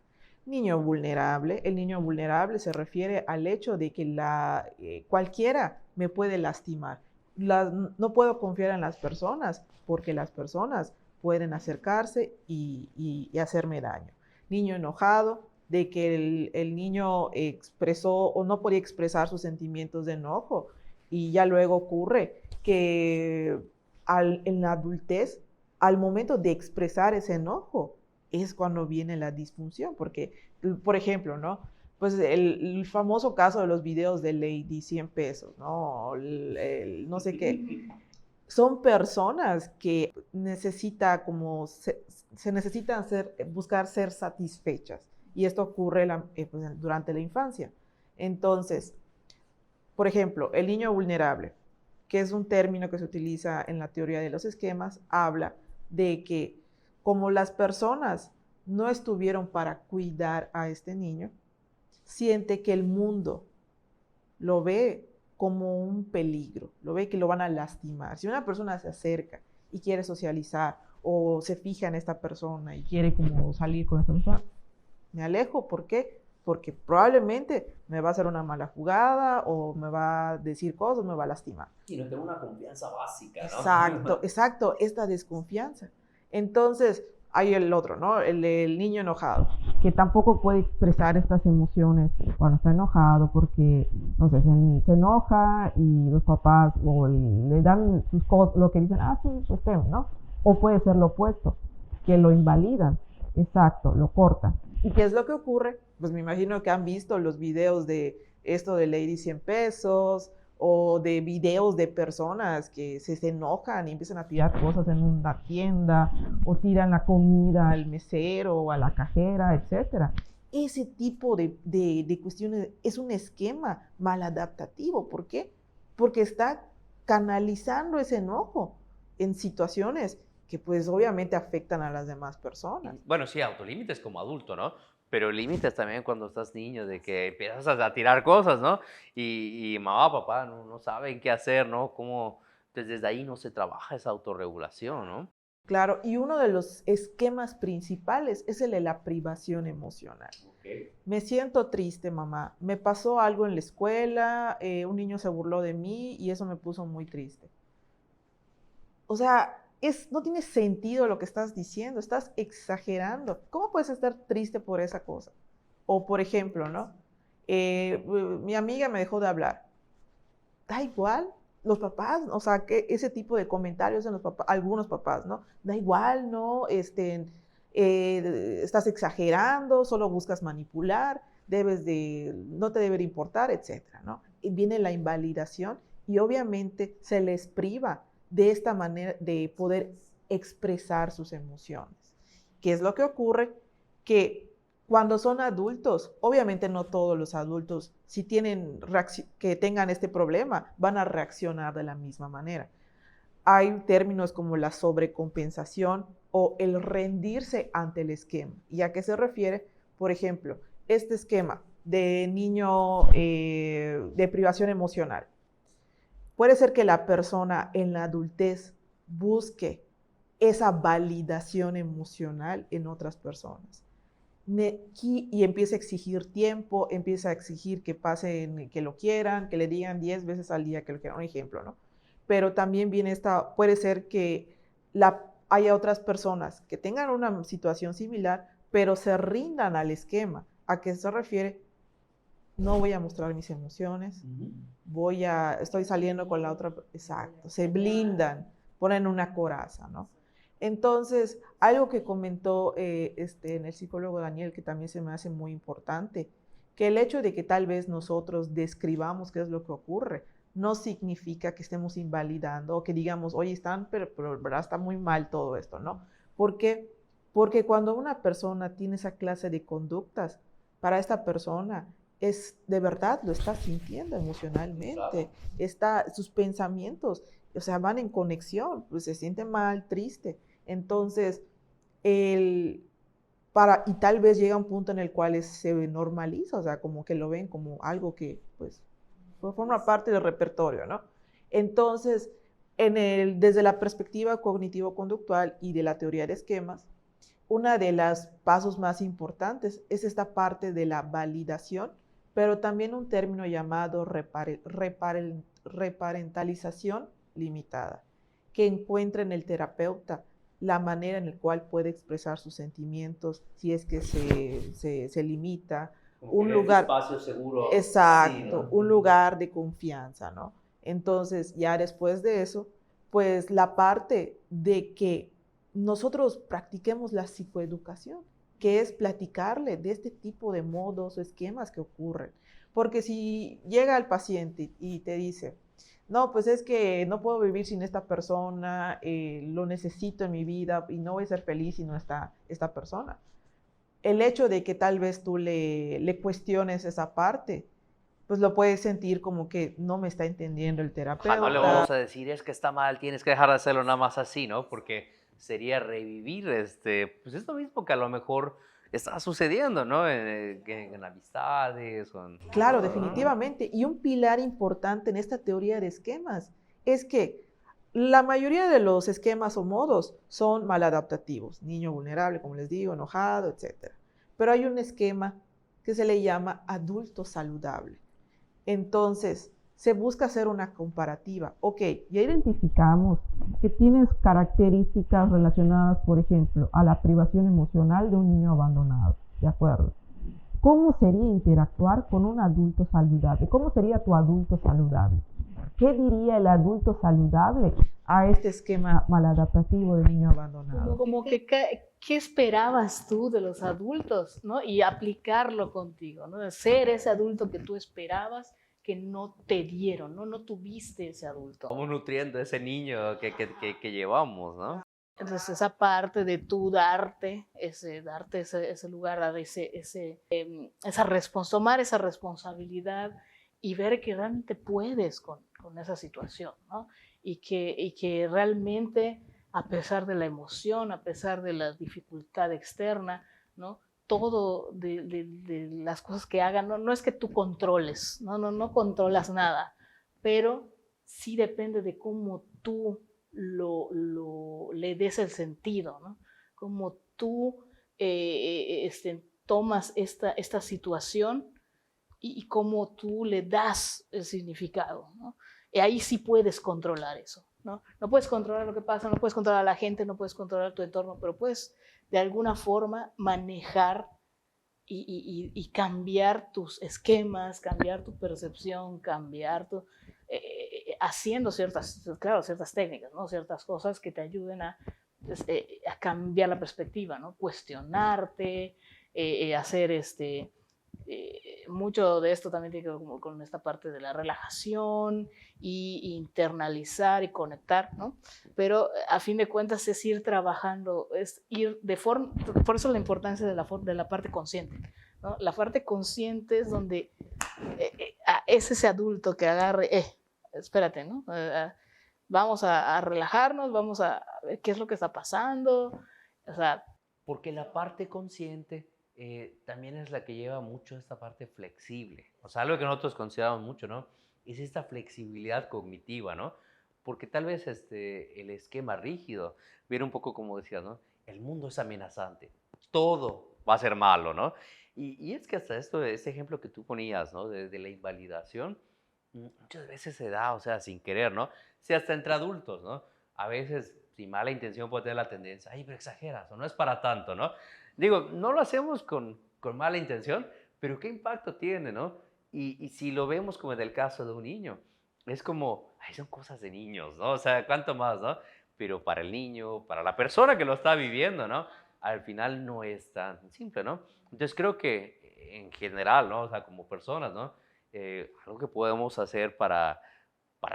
[SPEAKER 2] Niño vulnerable. El niño vulnerable se refiere al hecho de que cualquiera me puede lastimar. No puedo confiar en las personas porque las personas pueden acercarse y hacerme daño. Niño enojado, de que el niño expresó o no podía expresar sus sentimientos de enojo y ya luego ocurre que en la adultez, al momento de expresar ese enojo, es cuando viene la disfunción, porque, por ejemplo, ¿no? Pues el famoso caso de los videos de Lady 100 pesos, ¿no? No sé qué. Son personas que se necesitan buscar ser satisfechas. Y esto ocurre pues, durante la infancia. Entonces, por ejemplo, el niño vulnerable, que es un término que se utiliza en la teoría de los esquemas, habla de que como las personas no estuvieron para cuidar a este niño, siente que el mundo lo ve como un peligro, lo ve que lo van a lastimar. Si una persona se acerca y quiere socializar o se fija en esta persona y quiere como salir con esta persona, me alejo. ¿Por qué? Porque probablemente me va a hacer una mala jugada o me va a decir cosas, me va a lastimar.
[SPEAKER 1] Y no tengo una confianza básica, ¿no?
[SPEAKER 2] Exacto, exacto, esta desconfianza. Entonces, hay el otro, ¿no? El niño enojado, que tampoco puede expresar estas emociones cuando está enojado porque, no sé, se enoja y los papás o le dan sus cosas, lo que dicen, sí, pues ten, ¿no? O puede ser lo opuesto, que lo invalidan, exacto, lo cortan. ¿Y qué es lo que ocurre? Pues me imagino que han visto los videos de esto de Lady 100 pesos, o de videos de personas que se enojan y empiezan a tirar cosas en una tienda, o tiran la comida al mesero o a la cajera, etc. Ese tipo de cuestiones es un esquema maladaptativo. ¿Por qué? Porque está canalizando ese enojo en situaciones que pues obviamente afectan a las demás personas.
[SPEAKER 1] Bueno, sí, autolímites como adulto, ¿no? Pero límites también cuando estás niño, de que empiezas a tirar cosas, ¿no? Y mamá, papá no saben qué hacer, ¿no? Cómo, pues desde ahí no se trabaja esa autorregulación, ¿no?
[SPEAKER 2] Claro, y uno de los esquemas principales es el de la privación emocional.
[SPEAKER 1] Okay.
[SPEAKER 2] Me siento triste, mamá. Me pasó algo en la escuela, un niño se burló de mí y eso me puso muy triste. O sea, no tiene sentido lo que estás diciendo, estás exagerando. ¿Cómo puedes estar triste por esa cosa? O, por ejemplo, ¿no? Mi amiga me dejó de hablar. Da igual, los papás, o sea, que ese tipo de comentarios en algunos papás, ¿no? Da igual, ¿no? Estás exagerando, solo buscas manipular, no te debe importar, etcétera, ¿no? Y viene la invalidación y obviamente se les priva de esta manera de poder expresar sus emociones. ¿Qué es lo que ocurre? Que cuando son adultos, obviamente no todos los adultos, si que tengan este problema, van a reaccionar de la misma manera. Hay términos como la sobrecompensación o el rendirse ante el esquema. ¿Y a qué se refiere? Por ejemplo, este esquema de niño de privación emocional. Puede ser que la persona en la adultez busque esa validación emocional en otras personas. Y empieza a exigir tiempo, empieza a exigir que pasen, que lo quieran, que le digan 10 veces al día que lo quieran, un ejemplo, ¿no? Pero también puede ser que haya otras personas que tengan una situación similar, pero se rindan al esquema. ¿A qué se refiere? No voy a mostrar mis emociones, estoy saliendo con la otra, exacto, se blindan, ponen una coraza, ¿no? Entonces, algo que comentó en el psicólogo Daniel, que también se me hace muy importante, que el hecho de que tal vez nosotros describamos qué es lo que ocurre, no significa que estemos invalidando o que digamos, oye, pero ¿verdad? Está muy mal todo esto, ¿no? ¿Por qué? Porque cuando una persona tiene esa clase de conductas, para esta persona de verdad lo está sintiendo emocionalmente, sus pensamientos, o sea, van en conexión, pues se siente mal, triste. Entonces, y tal vez llega un punto en el cual se normaliza, o sea, como que lo ven como algo que, pues forma parte del repertorio, ¿no? Entonces, desde la perspectiva cognitivo-conductual y de la teoría de esquemas, uno de los pasos más importantes es esta parte de la validación, pero también un término llamado reparentalización limitada, que encuentra en el terapeuta la manera en la cual puede expresar sus sentimientos si es que se limita. Un lugar,
[SPEAKER 1] espacio seguro.
[SPEAKER 2] exacto,
[SPEAKER 1] Sí, ¿no?
[SPEAKER 2] un lugar de confianza, ¿no? Entonces, ya después de eso, pues la parte de que nosotros practiquemos la psicoeducación, que es platicarle de este tipo de modos o esquemas que ocurren. Porque si llega el paciente y te dice, no, pues es que no puedo vivir sin esta persona, lo necesito en mi vida y no voy a ser feliz si no está esta persona. El hecho de que tal vez tú le cuestiones esa parte, pues lo puedes sentir como que no me está entendiendo el terapeuta.
[SPEAKER 1] No le vamos a decir, es que está mal, tienes que dejar de hacerlo nada más así, ¿no? Porque sería revivir pues esto mismo que a lo mejor está sucediendo, ¿no? En amistades o en
[SPEAKER 4] Claro,
[SPEAKER 1] todo, ¿no?
[SPEAKER 4] definitivamente. Y un pilar importante en esta teoría de esquemas es que la mayoría de los esquemas o modos son maladaptativos. Niño vulnerable, como les digo, enojado, etc. Pero hay un esquema que se le llama adulto saludable. Entonces, se busca hacer una comparativa. Ok,
[SPEAKER 2] Ya identificamos que tienes características relacionadas, por ejemplo, a la privación emocional de un niño abandonado, ¿de acuerdo? ¿Cómo sería interactuar con un adulto saludable? ¿Cómo sería tu adulto saludable? ¿Qué diría el adulto saludable a este esquema maladaptativo de niño abandonado?
[SPEAKER 3] Como que, ¿qué esperabas tú de los adultos, ¿no? Y aplicarlo contigo, ¿no? Ser ese adulto que tú esperabas que no te dieron, ¿no? No tuviste ese adulto.
[SPEAKER 1] Vamos nutriendo ese niño que llevamos, ¿no?
[SPEAKER 3] Entonces esa parte de tú darte ese lugar, dar tomar esa responsabilidad y ver que realmente puedes con esa situación, ¿no? Y que realmente, a pesar de la emoción, a pesar de la dificultad externa, ¿no? Todo de las cosas que hagan, no es que tú controles, no controlas nada, pero sí depende de cómo tú le des el sentido, ¿no? Cómo tú tomas esta situación y cómo tú le das el significado, ¿no? Y ahí sí puedes controlar eso, ¿no? No puedes controlar lo que pasa, no puedes controlar a la gente, no puedes controlar tu entorno, pero puedes de alguna forma manejar y cambiar tus esquemas, cambiar tu percepción, haciendo ciertas técnicas, ¿no? Ciertas cosas que te ayuden a cambiar la perspectiva, ¿no? Cuestionarte, hacer mucho de esto también tiene que ver con esta parte de la relajación y internalizar y conectar, ¿no? Pero a fin de cuentas es ir trabajando, es ir por eso la importancia de la parte consciente, ¿no? La parte consciente es donde es ese adulto que agarre, espérate, ¿no? Vamos a relajarnos, vamos a ver qué es lo que está pasando, o sea,
[SPEAKER 1] Porque la parte consciente también es la que lleva mucho esta parte flexible. O sea, algo que nosotros consideramos mucho, ¿no? Es esta flexibilidad cognitiva, ¿no? Porque tal vez el esquema rígido viene un poco como decías, ¿no? El mundo es amenazante, todo va a ser malo, ¿no? Y es que hasta ese ejemplo que tú ponías, ¿no? De la invalidación, muchas veces se da, o sea, sin querer, ¿no? Sí, hasta entre adultos, ¿no? A veces, sin mala intención, puede tener la tendencia, ay, pero exageras, o no es para tanto, ¿no? Digo, no lo hacemos con mala intención, pero ¿qué impacto tiene, no? Y si lo vemos como en el caso de un niño, es como, ay, son cosas de niños, ¿no? O sea, ¿cuánto más, no? Pero para el niño, para la persona que lo está viviendo, ¿no? Al final no es tan simple, ¿no? Entonces creo que en general, ¿no? O sea, como personas, ¿no? Algo que podemos hacer para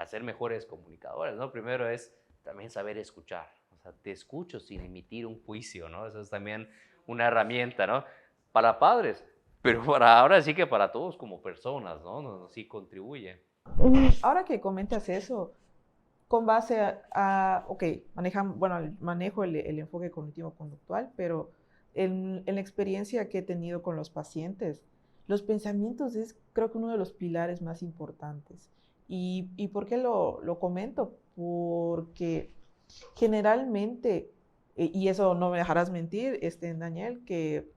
[SPEAKER 1] ser mejores comunicadores, ¿no? Primero es también saber escuchar. O sea, te escucho sin emitir un juicio, ¿no? Eso es también una herramienta, ¿no? Para padres, pero ahora sí que para todos como personas, ¿no? Sí contribuye.
[SPEAKER 4] Ahora que comentas eso, con base ok, manejo el enfoque cognitivo-conductual, pero en la experiencia que he tenido con los pacientes, los pensamientos es creo que uno de los pilares más importantes. ¿Y por qué lo comento? Porque generalmente, y eso no me dejarás mentir, Daniel, que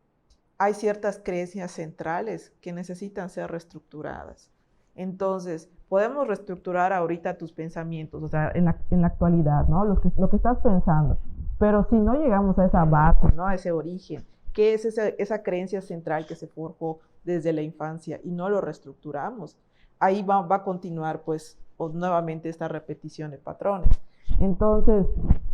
[SPEAKER 4] hay ciertas creencias centrales que necesitan ser reestructuradas. Entonces, podemos reestructurar ahorita tus pensamientos, o sea, en la actualidad, ¿no? Lo que estás pensando. Pero si no llegamos a esa base, ¿no? A ese origen, que es esa creencia central que se forjó desde la infancia y no lo reestructuramos, ahí va a continuar, pues, nuevamente esta repetición de patrones.
[SPEAKER 2] Entonces,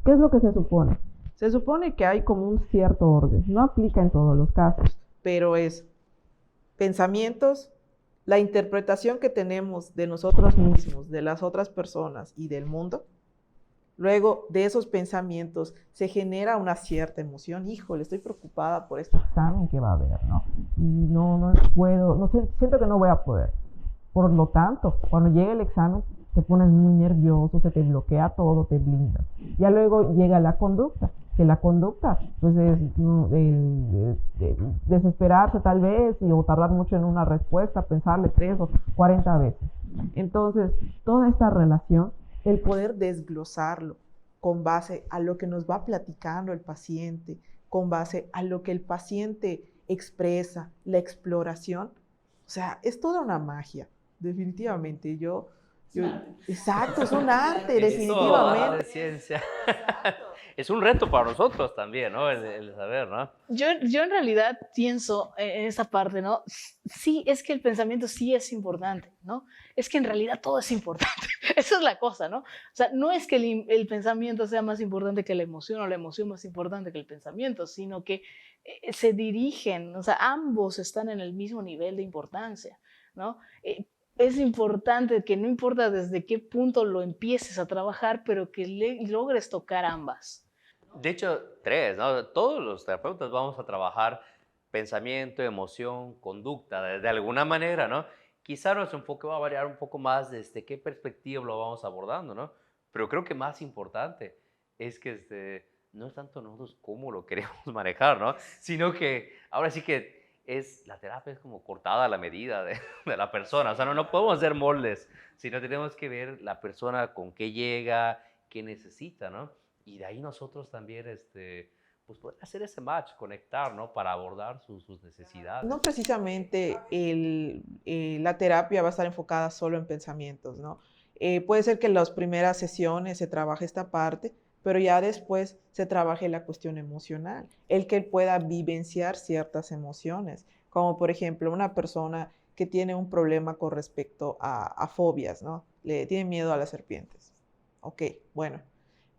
[SPEAKER 2] ¿qué es lo que se supone?
[SPEAKER 4] Se supone que hay como un cierto orden, no aplica en todos los casos, pero es pensamientos, la interpretación que tenemos de nosotros mismos, de las otras personas y del mundo. Luego de esos pensamientos se genera una cierta emoción. Híjole, estoy preocupada por este
[SPEAKER 2] examen que va a haber, ¿no? Y no puedo, no sé, siento que no voy a poder. Por lo tanto, cuando llegue el examen, te pones muy nervioso, se te bloquea todo, te blindas. Ya luego llega la conducta. que la conducta pues es ¿no? Desesperarse tal vez o tardar mucho en una respuesta, pensarle 3 o 40 veces. Entonces, toda esta relación,
[SPEAKER 4] el poder desglosarlo con base a lo que nos va platicando el paciente, con base a lo que el paciente expresa, la exploración, o sea, es toda una magia, definitivamente. Exacto, es un arte, definitivamente.
[SPEAKER 1] Es ciencia. Es un reto para nosotros también, ¿no? El saber, ¿no?
[SPEAKER 3] Yo en realidad pienso en esa parte, ¿no? Sí, es que el pensamiento sí es importante, ¿no? Es que en realidad todo es importante. Esa es la cosa, ¿no? O sea, no es que el pensamiento sea más importante que la emoción o la emoción más importante que el pensamiento, sino que se dirigen, o sea, ambos están en el mismo nivel de importancia, ¿no? Es importante que no importa desde qué punto lo empieces a trabajar, pero que logres tocar ambas.
[SPEAKER 1] De hecho, tres, ¿no? Todos los terapeutas vamos a trabajar pensamiento, emoción, conducta, de alguna manera, ¿no? Quizá nuestro enfoque va a variar un poco más desde qué perspectiva lo vamos abordando, ¿no? Pero creo que más importante es que no es tanto nosotros cómo lo queremos manejar, ¿no? Sino que ahora sí que la terapia es como cortada a la medida de la persona. O sea, no podemos hacer moldes, sino tenemos que ver la persona con qué llega, qué necesita, ¿no? Y de ahí nosotros también, pues poder hacer ese match, conectar, ¿no? Para abordar sus necesidades.
[SPEAKER 4] No precisamente la terapia va a estar enfocada solo en pensamientos, ¿no? Puede ser que en las primeras sesiones se trabaje esta parte, pero ya después se trabaje la cuestión emocional, el que él pueda vivenciar ciertas emociones, como por ejemplo una persona que tiene un problema con respecto a fobias, ¿no? Le tiene miedo a las serpientes. Ok, bueno,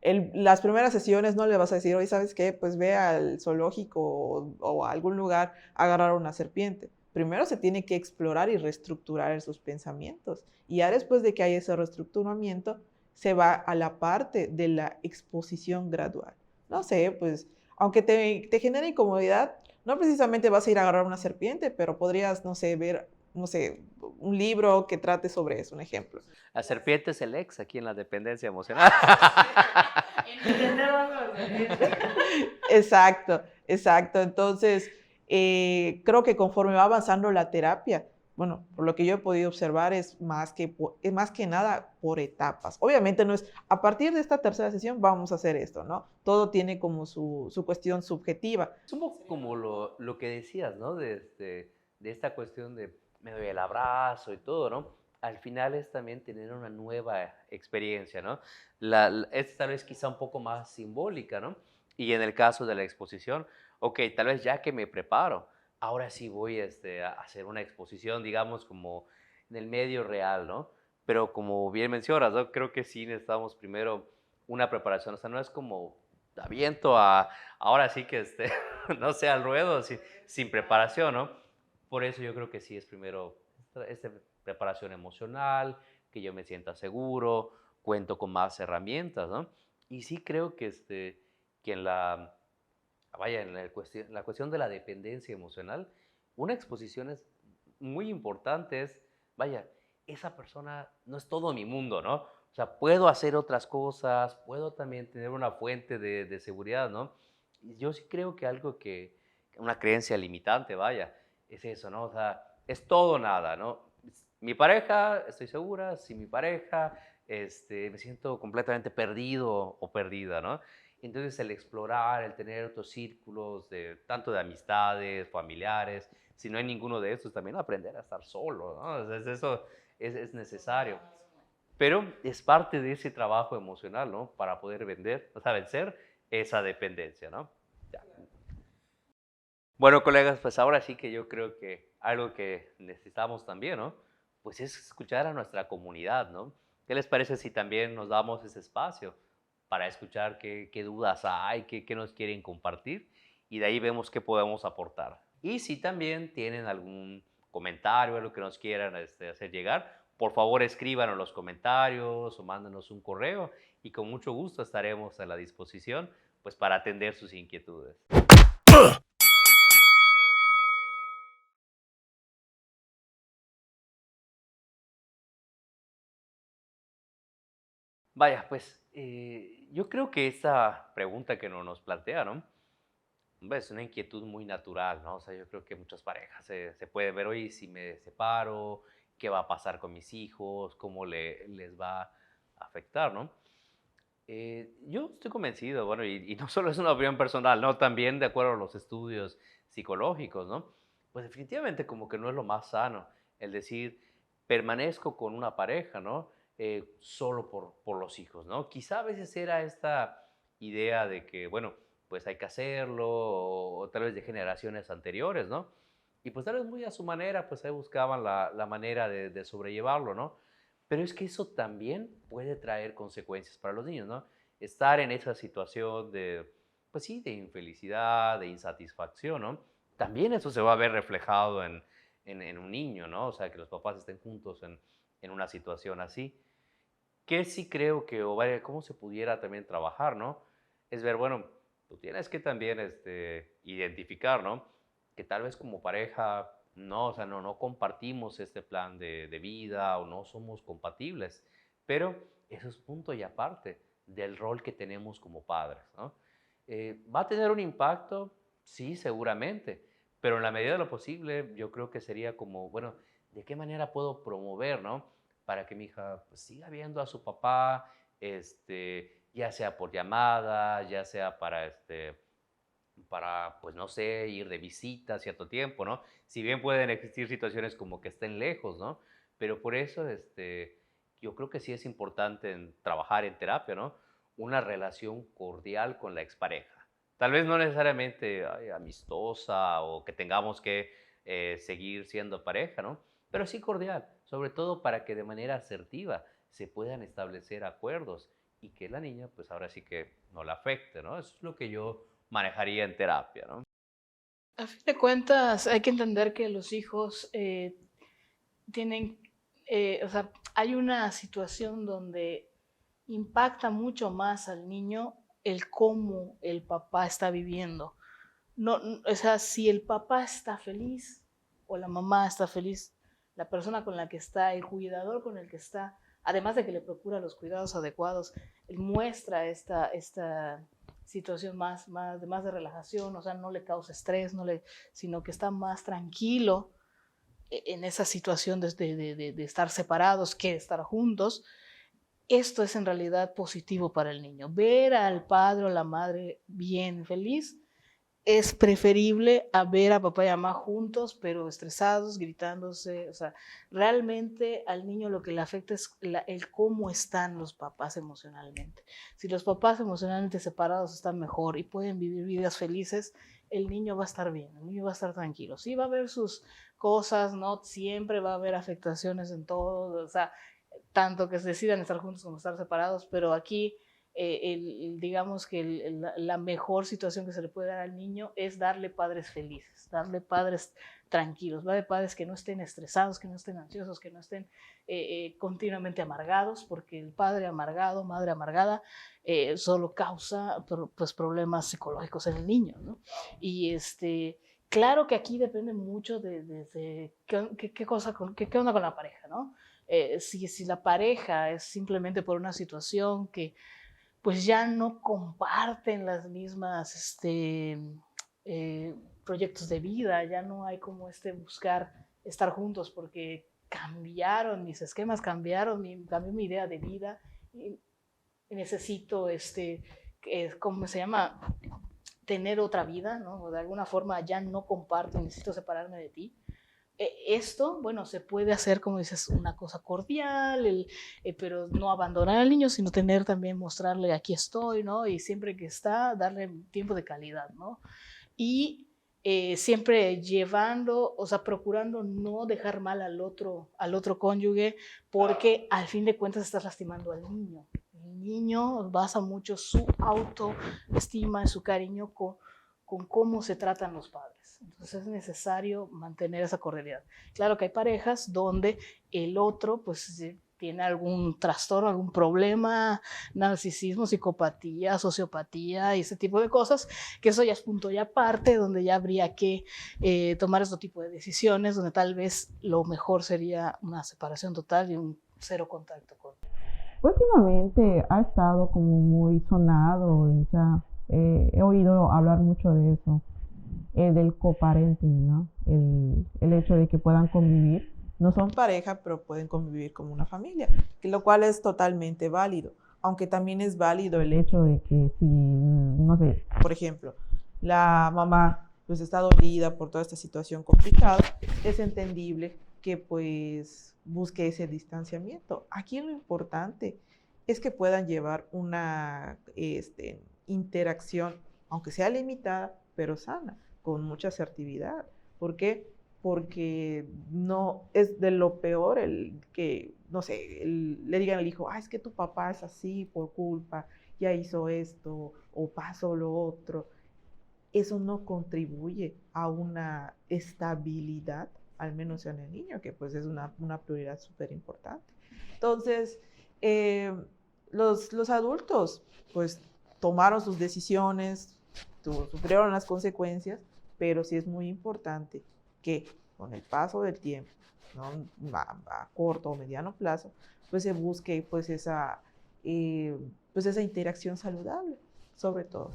[SPEAKER 4] las primeras sesiones no le vas a decir, oye, ¿sabes qué? Pues ve al zoológico o a algún lugar a agarrar una serpiente. Primero se tiene que explorar y reestructurar sus pensamientos. Y ya después de que hay ese reestructuramiento, se va a la parte de la exposición gradual. No sé, pues, aunque te genere incomodidad, no precisamente vas a ir a agarrar una serpiente, pero podrías, no sé, ver, no sé, un libro que trate sobre eso, un ejemplo.
[SPEAKER 1] La serpiente es el ex aquí en la dependencia emocional.
[SPEAKER 4] Exacto, exacto. Entonces, creo que conforme va avanzando la terapia, bueno, por lo que yo he podido observar, es más que nada por etapas. Obviamente no es, a partir de esta tercera sesión vamos a hacer esto, ¿no? Todo tiene como su cuestión subjetiva.
[SPEAKER 1] Es un poco como lo que decías, ¿no? De esta cuestión de me doy el abrazo y todo, ¿no? Al final es también tener una nueva experiencia, ¿no? Esta tal vez quizá un poco más simbólica, ¿no? Y en el caso de la exposición, ok, tal vez ya que me preparo, ahora sí voy a hacer una exposición, digamos, como en el medio real, ¿no? Pero como bien mencionas, ¿no? Creo que sí necesitamos primero una preparación, o sea, no es como aviento ahora sí que no sé, al ruedo, sin preparación, ¿no? Por eso yo creo que sí es primero esta preparación emocional, que yo me sienta seguro, cuento con más herramientas, ¿no? Y sí creo que en la cuestión de la dependencia emocional, una exposición es muy importante, vaya, esa persona no es todo mi mundo, ¿no? O sea, puedo hacer otras cosas, puedo también tener una fuente de seguridad, ¿no? Y yo sí creo que una creencia limitante, vaya, es eso, ¿no? O sea, es todo o nada, ¿no? Mi pareja, estoy segura, si mi pareja, me siento completamente perdido o perdida, ¿no? Entonces el explorar, el tener otros círculos, tanto de amistades, familiares, si no hay ninguno de estos, también aprender a estar solo, ¿no? Eso es necesario. Pero es parte de ese trabajo emocional, ¿no? Para poder vencer esa dependencia, ¿no? Ya. Bueno, colegas, pues ahora sí que yo creo que algo que necesitamos también, ¿no? Pues es escuchar a nuestra comunidad, ¿no? ¿Qué les parece si también nos damos ese espacio para escuchar qué dudas hay, qué nos quieren compartir? Y de ahí vemos qué podemos aportar. Y si también tienen algún comentario, algo que nos quieran hacer llegar, por favor escríbanos en los comentarios o mándanos un correo y con mucho gusto estaremos a la disposición pues para atender sus inquietudes. Vaya, pues Yo creo que esa pregunta que nos plantea, ¿no? Hombre, es una inquietud muy natural, ¿no? O sea, yo creo que muchas parejas se puede ver, oye, si me separo, ¿qué va a pasar con mis hijos? ¿Cómo les va a afectar, ¿no? Yo estoy convencido, bueno, y no solo es una opinión personal, ¿no? También de acuerdo a los estudios psicológicos, ¿no? Pues definitivamente como que no es lo más sano el decir, permanezco con una pareja, ¿no? Solo por los hijos, ¿no? Quizá a veces era esta idea de que, bueno, pues hay que hacerlo, o tal vez de generaciones anteriores, ¿no? Y pues tal vez muy a su manera, pues ahí buscaban la manera de sobrellevarlo, ¿no? Pero es que eso también puede traer consecuencias para los niños, ¿no? Estar en esa situación de, pues sí, de infelicidad, de insatisfacción, ¿no? También eso se va a ver reflejado en un niño, ¿no? O sea, que los papás estén juntos en una situación así. Que sí creo que, o vaya, cómo se pudiera también trabajar, ¿no? Es ver, bueno, tú tienes que también identificar, ¿no? Que tal vez como pareja, no, o sea, no compartimos este plan de vida o no somos compatibles, pero eso es punto y aparte del rol que tenemos como padres, ¿no? ¿Va a tener un impacto? Sí, seguramente, pero en la medida de lo posible, yo creo que sería como, bueno, ¿de qué manera puedo promover, ¿no? Para que mi hija pues, siga viendo a su papá, ya sea por llamada, ya sea para, pues no sé, ir de visita cierto tiempo, ¿no? Si bien pueden existir situaciones como que estén lejos, ¿no? Pero por eso, yo creo que sí es importante trabajar en terapia, ¿no? Una relación cordial con la expareja. Tal vez no necesariamente ay, amistosa o que tengamos que seguir siendo pareja, ¿no? Pero sí cordial, sobre todo para que de manera asertiva se puedan establecer acuerdos y que la niña, pues ahora sí que no la afecte, ¿no? Eso es lo que yo manejaría en terapia, ¿no?
[SPEAKER 3] A fin de cuentas, hay que entender que los hijos tienen, o sea, hay una situación donde impacta mucho más al niño el cómo el papá está viviendo. No, o sea, si el papá está feliz o la mamá está feliz, la persona con la que está, el cuidador con el que está, además de que le procura los cuidados adecuados, él muestra esta situación más de relajación, o sea, no le causa estrés, sino que está más tranquilo en esa situación de estar separados que estar juntos. Esto es en realidad positivo para el niño. Ver al padre o la madre bien, feliz, es preferible a ver a papá y mamá juntos, pero estresados, gritándose. O sea, realmente al niño lo que le afecta es el cómo están los papás emocionalmente. Si los papás emocionalmente separados están mejor y pueden vivir vidas felices, el niño va a estar bien, el niño va a estar tranquilo. Sí va a haber sus cosas, no siempre va a haber afectaciones en todo, o sea, tanto que se decidan estar juntos como estar separados, pero aquí digamos que la mejor situación que se le puede dar al niño es darle padres felices, darle padres tranquilos, darle padres que no estén estresados, que no estén ansiosos, que no estén continuamente amargados, porque el padre amargado, madre amargada, solo causa pues, problemas psicológicos en el niño, ¿no? Y claro que aquí depende mucho de qué onda con la pareja, ¿no? Si la pareja es simplemente por una situación que pues ya no comparten las mismas proyectos de vida, ya no hay como buscar estar juntos porque cambiaron mis esquemas, cambió mi idea de vida y necesito, ¿cómo se llama? Tener otra vida, ¿no? O de alguna forma ya no comparto, necesito separarme de ti. Esto, bueno, se puede hacer, como dices, una cosa cordial, pero no abandonar al niño, sino tener también, mostrarle aquí estoy, ¿no? Y siempre que está, darle tiempo de calidad, ¿no? Y siempre llevando, o sea, procurando no dejar mal al otro cónyuge, porque al fin de cuentas estás lastimando al niño. El niño basa mucho su autoestima, su cariño con cómo se tratan los padres. Entonces es necesario mantener esa cordialidad. Claro que hay parejas donde el otro pues tiene algún trastorno, algún problema, narcisismo, psicopatía, sociopatía y ese tipo de cosas, que eso ya es punto y aparte, donde ya habría que tomar este tipo de decisiones, donde tal vez lo mejor sería una separación total y un cero contacto con
[SPEAKER 2] Últimamente ha estado como muy sonado, o sea, he oído hablar mucho de eso, del coparenting, ¿no? El hecho de que puedan convivir.
[SPEAKER 4] No son pareja, pero pueden convivir como una familia, lo cual es totalmente válido. Aunque también es válido el hecho de que si, no sé, por ejemplo, la mamá pues está dolida por toda esta situación complicada, es entendible que pues busque ese distanciamiento. Aquí lo importante es que puedan llevar una interacción, aunque sea limitada, pero sana, con mucha asertividad. ¿Por qué? Porque no es de lo peor el que, no sé, le digan al hijo, ah, es que tu papá es así por culpa, ya hizo esto o pasó lo otro. Eso no contribuye a una estabilidad, al menos en el niño, que pues es una prioridad súper importante. Entonces, eh, los adultos pues tomaron sus decisiones, sufrieron las consecuencias, pero sí es muy importante que con el paso del tiempo, ¿no? a corto o mediano plazo, pues se busque pues esa interacción saludable, sobre todo.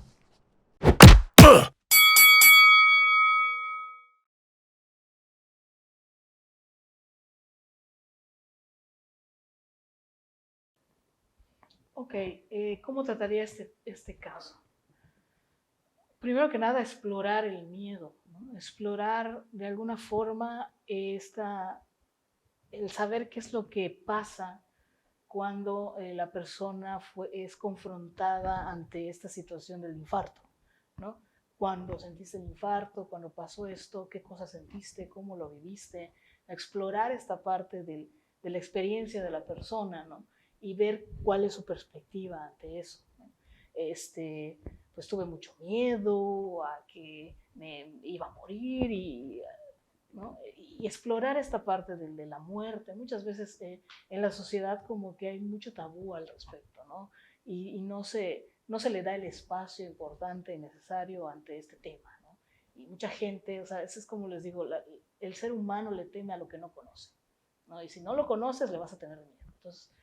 [SPEAKER 3] Ok, ¿cómo trataría este caso? Primero que nada, explorar el miedo, ¿no? Explorar de alguna forma el saber qué es lo que pasa cuando la persona es confrontada ante esta situación del infarto, ¿no? Cuando sentiste el infarto, cuando pasó esto, qué cosas sentiste, cómo lo viviste, explorar esta parte de la experiencia de la persona, ¿no? Y ver cuál es su perspectiva ante eso, ¿no? Pues tuve mucho miedo a que me iba a morir ¿no? Y explorar esta parte de la muerte. Muchas veces en la sociedad como que hay mucho tabú al respecto, ¿no? Y no se le da el espacio importante y necesario ante este tema, ¿no? Y mucha gente, o sea, eso es como les digo, el ser humano le teme a lo que no conoce, ¿no? Y si no lo conoces, le vas a tener miedo. Entonces,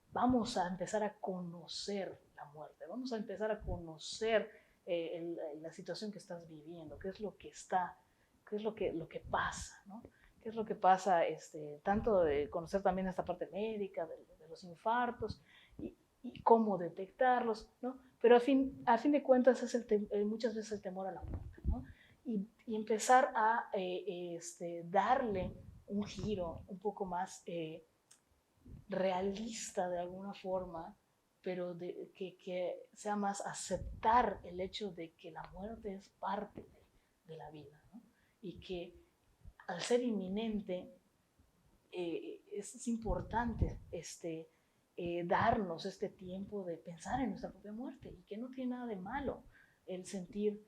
[SPEAKER 3] vamos a empezar a conocer la muerte, vamos a empezar a conocer la situación que estás viviendo, qué es lo que qué es lo que pasa, ¿no? ¿Qué es lo que pasa? Tanto de conocer también esta parte médica de los infartos y cómo detectarlos, ¿no? Pero a fin de cuentas es muchas veces el temor a la muerte, ¿no? Y empezar a darle un giro un poco más realista de alguna forma, pero que sea más aceptar el hecho de que la muerte es parte de la vida, ¿no? Y que al ser inminente es importante darnos este tiempo de pensar en nuestra propia muerte y que no tiene nada de malo el sentir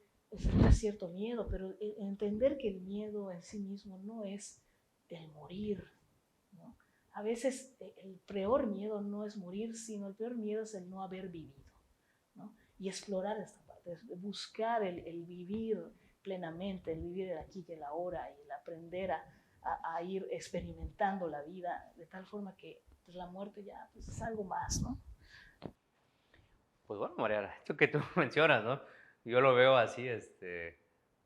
[SPEAKER 3] cierto miedo, pero entender que el miedo en sí mismo no es el morir, ¿no? A veces el peor miedo no es morir, sino el peor miedo es el no haber vivido, ¿no? Y explorar esta parte, buscar el vivir plenamente, el vivir el aquí y el ahora y el aprender a ir experimentando la vida de tal forma que pues, la muerte ya pues, es algo más, ¿no?
[SPEAKER 1] Pues bueno, Mariana, esto que tú mencionas, ¿no? Yo lo veo así,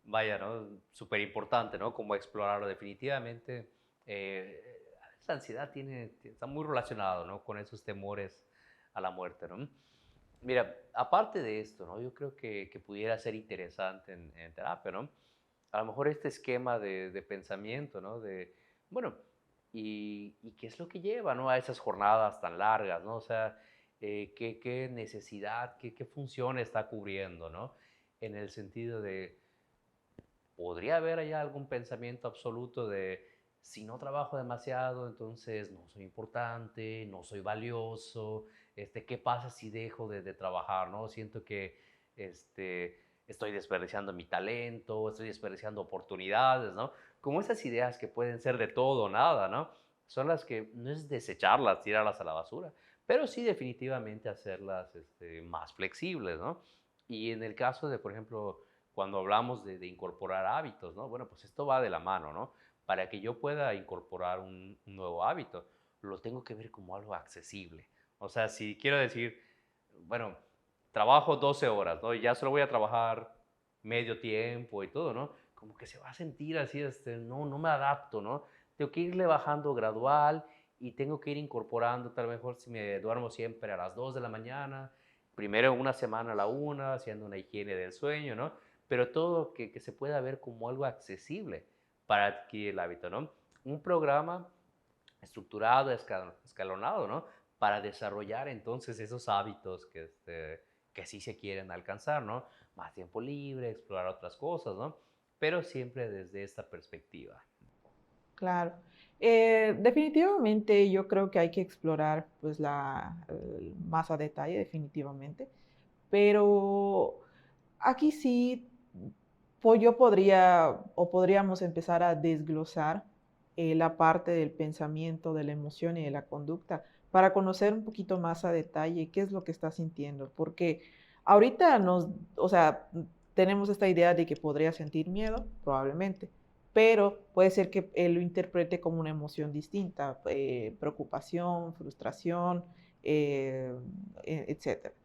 [SPEAKER 1] vaya, ¿no? Súper importante, ¿no? Como explorarlo definitivamente. A veces la ansiedad está muy relacionado, ¿no? Con esos temores a la muerte, ¿no? Mira, aparte de esto, ¿no? Yo creo que pudiera ser interesante en terapia, ¿no? A lo mejor este esquema de pensamiento, ¿no? Bueno, y qué es lo que lleva, ¿no? A esas jornadas tan largas, ¿no? O sea, qué necesidad, qué función está cubriendo, ¿no? En el sentido de, ¿podría haber allá algún pensamiento absoluto de, si no trabajo demasiado, entonces no soy importante, no soy valioso, ¿qué pasa si dejo de trabajar, ¿no? Siento que, estoy desperdiciando mi talento, estoy desperdiciando oportunidades, ¿no? Como esas ideas que pueden ser de todo o nada, ¿no? Son las que no es desecharlas, tirarlas a la basura, pero sí definitivamente hacerlas más flexibles, ¿no? Y en el caso de, por ejemplo, cuando hablamos de incorporar hábitos, ¿no? Bueno, pues esto va de la mano, ¿no? Para que yo pueda incorporar un nuevo hábito, lo tengo que ver como algo accesible. O sea, si quiero decir, bueno, trabajo 12 horas, ¿no? Y ya solo voy a trabajar medio tiempo y todo, ¿no? Como que se va a sentir así, no, no me adapto, ¿no? Tengo que irle bajando gradual y tengo que ir incorporando, tal vez mejor si me duermo siempre a las 2 de la mañana, primero una semana a la 1, haciendo una higiene del sueño, ¿no? Pero todo que se pueda ver como algo accesible para adquirir el hábito, ¿no? Un programa estructurado, escalonado, ¿no? Para desarrollar entonces esos hábitos que sí se quieren alcanzar, ¿no? Más tiempo libre, explorar otras cosas, ¿no? Pero siempre desde esta perspectiva.
[SPEAKER 4] Claro. Definitivamente yo creo que hay que explorar pues más a detalle, definitivamente. Pero aquí sí, pues yo podría o podríamos empezar a desglosar la parte del pensamiento, de la emoción y de la conducta para conocer un poquito más a detalle qué es lo que está sintiendo. Porque ahorita o sea, tenemos esta idea de que podría sentir miedo, probablemente, pero puede ser que él lo interprete como una emoción distinta, preocupación, frustración, etcétera.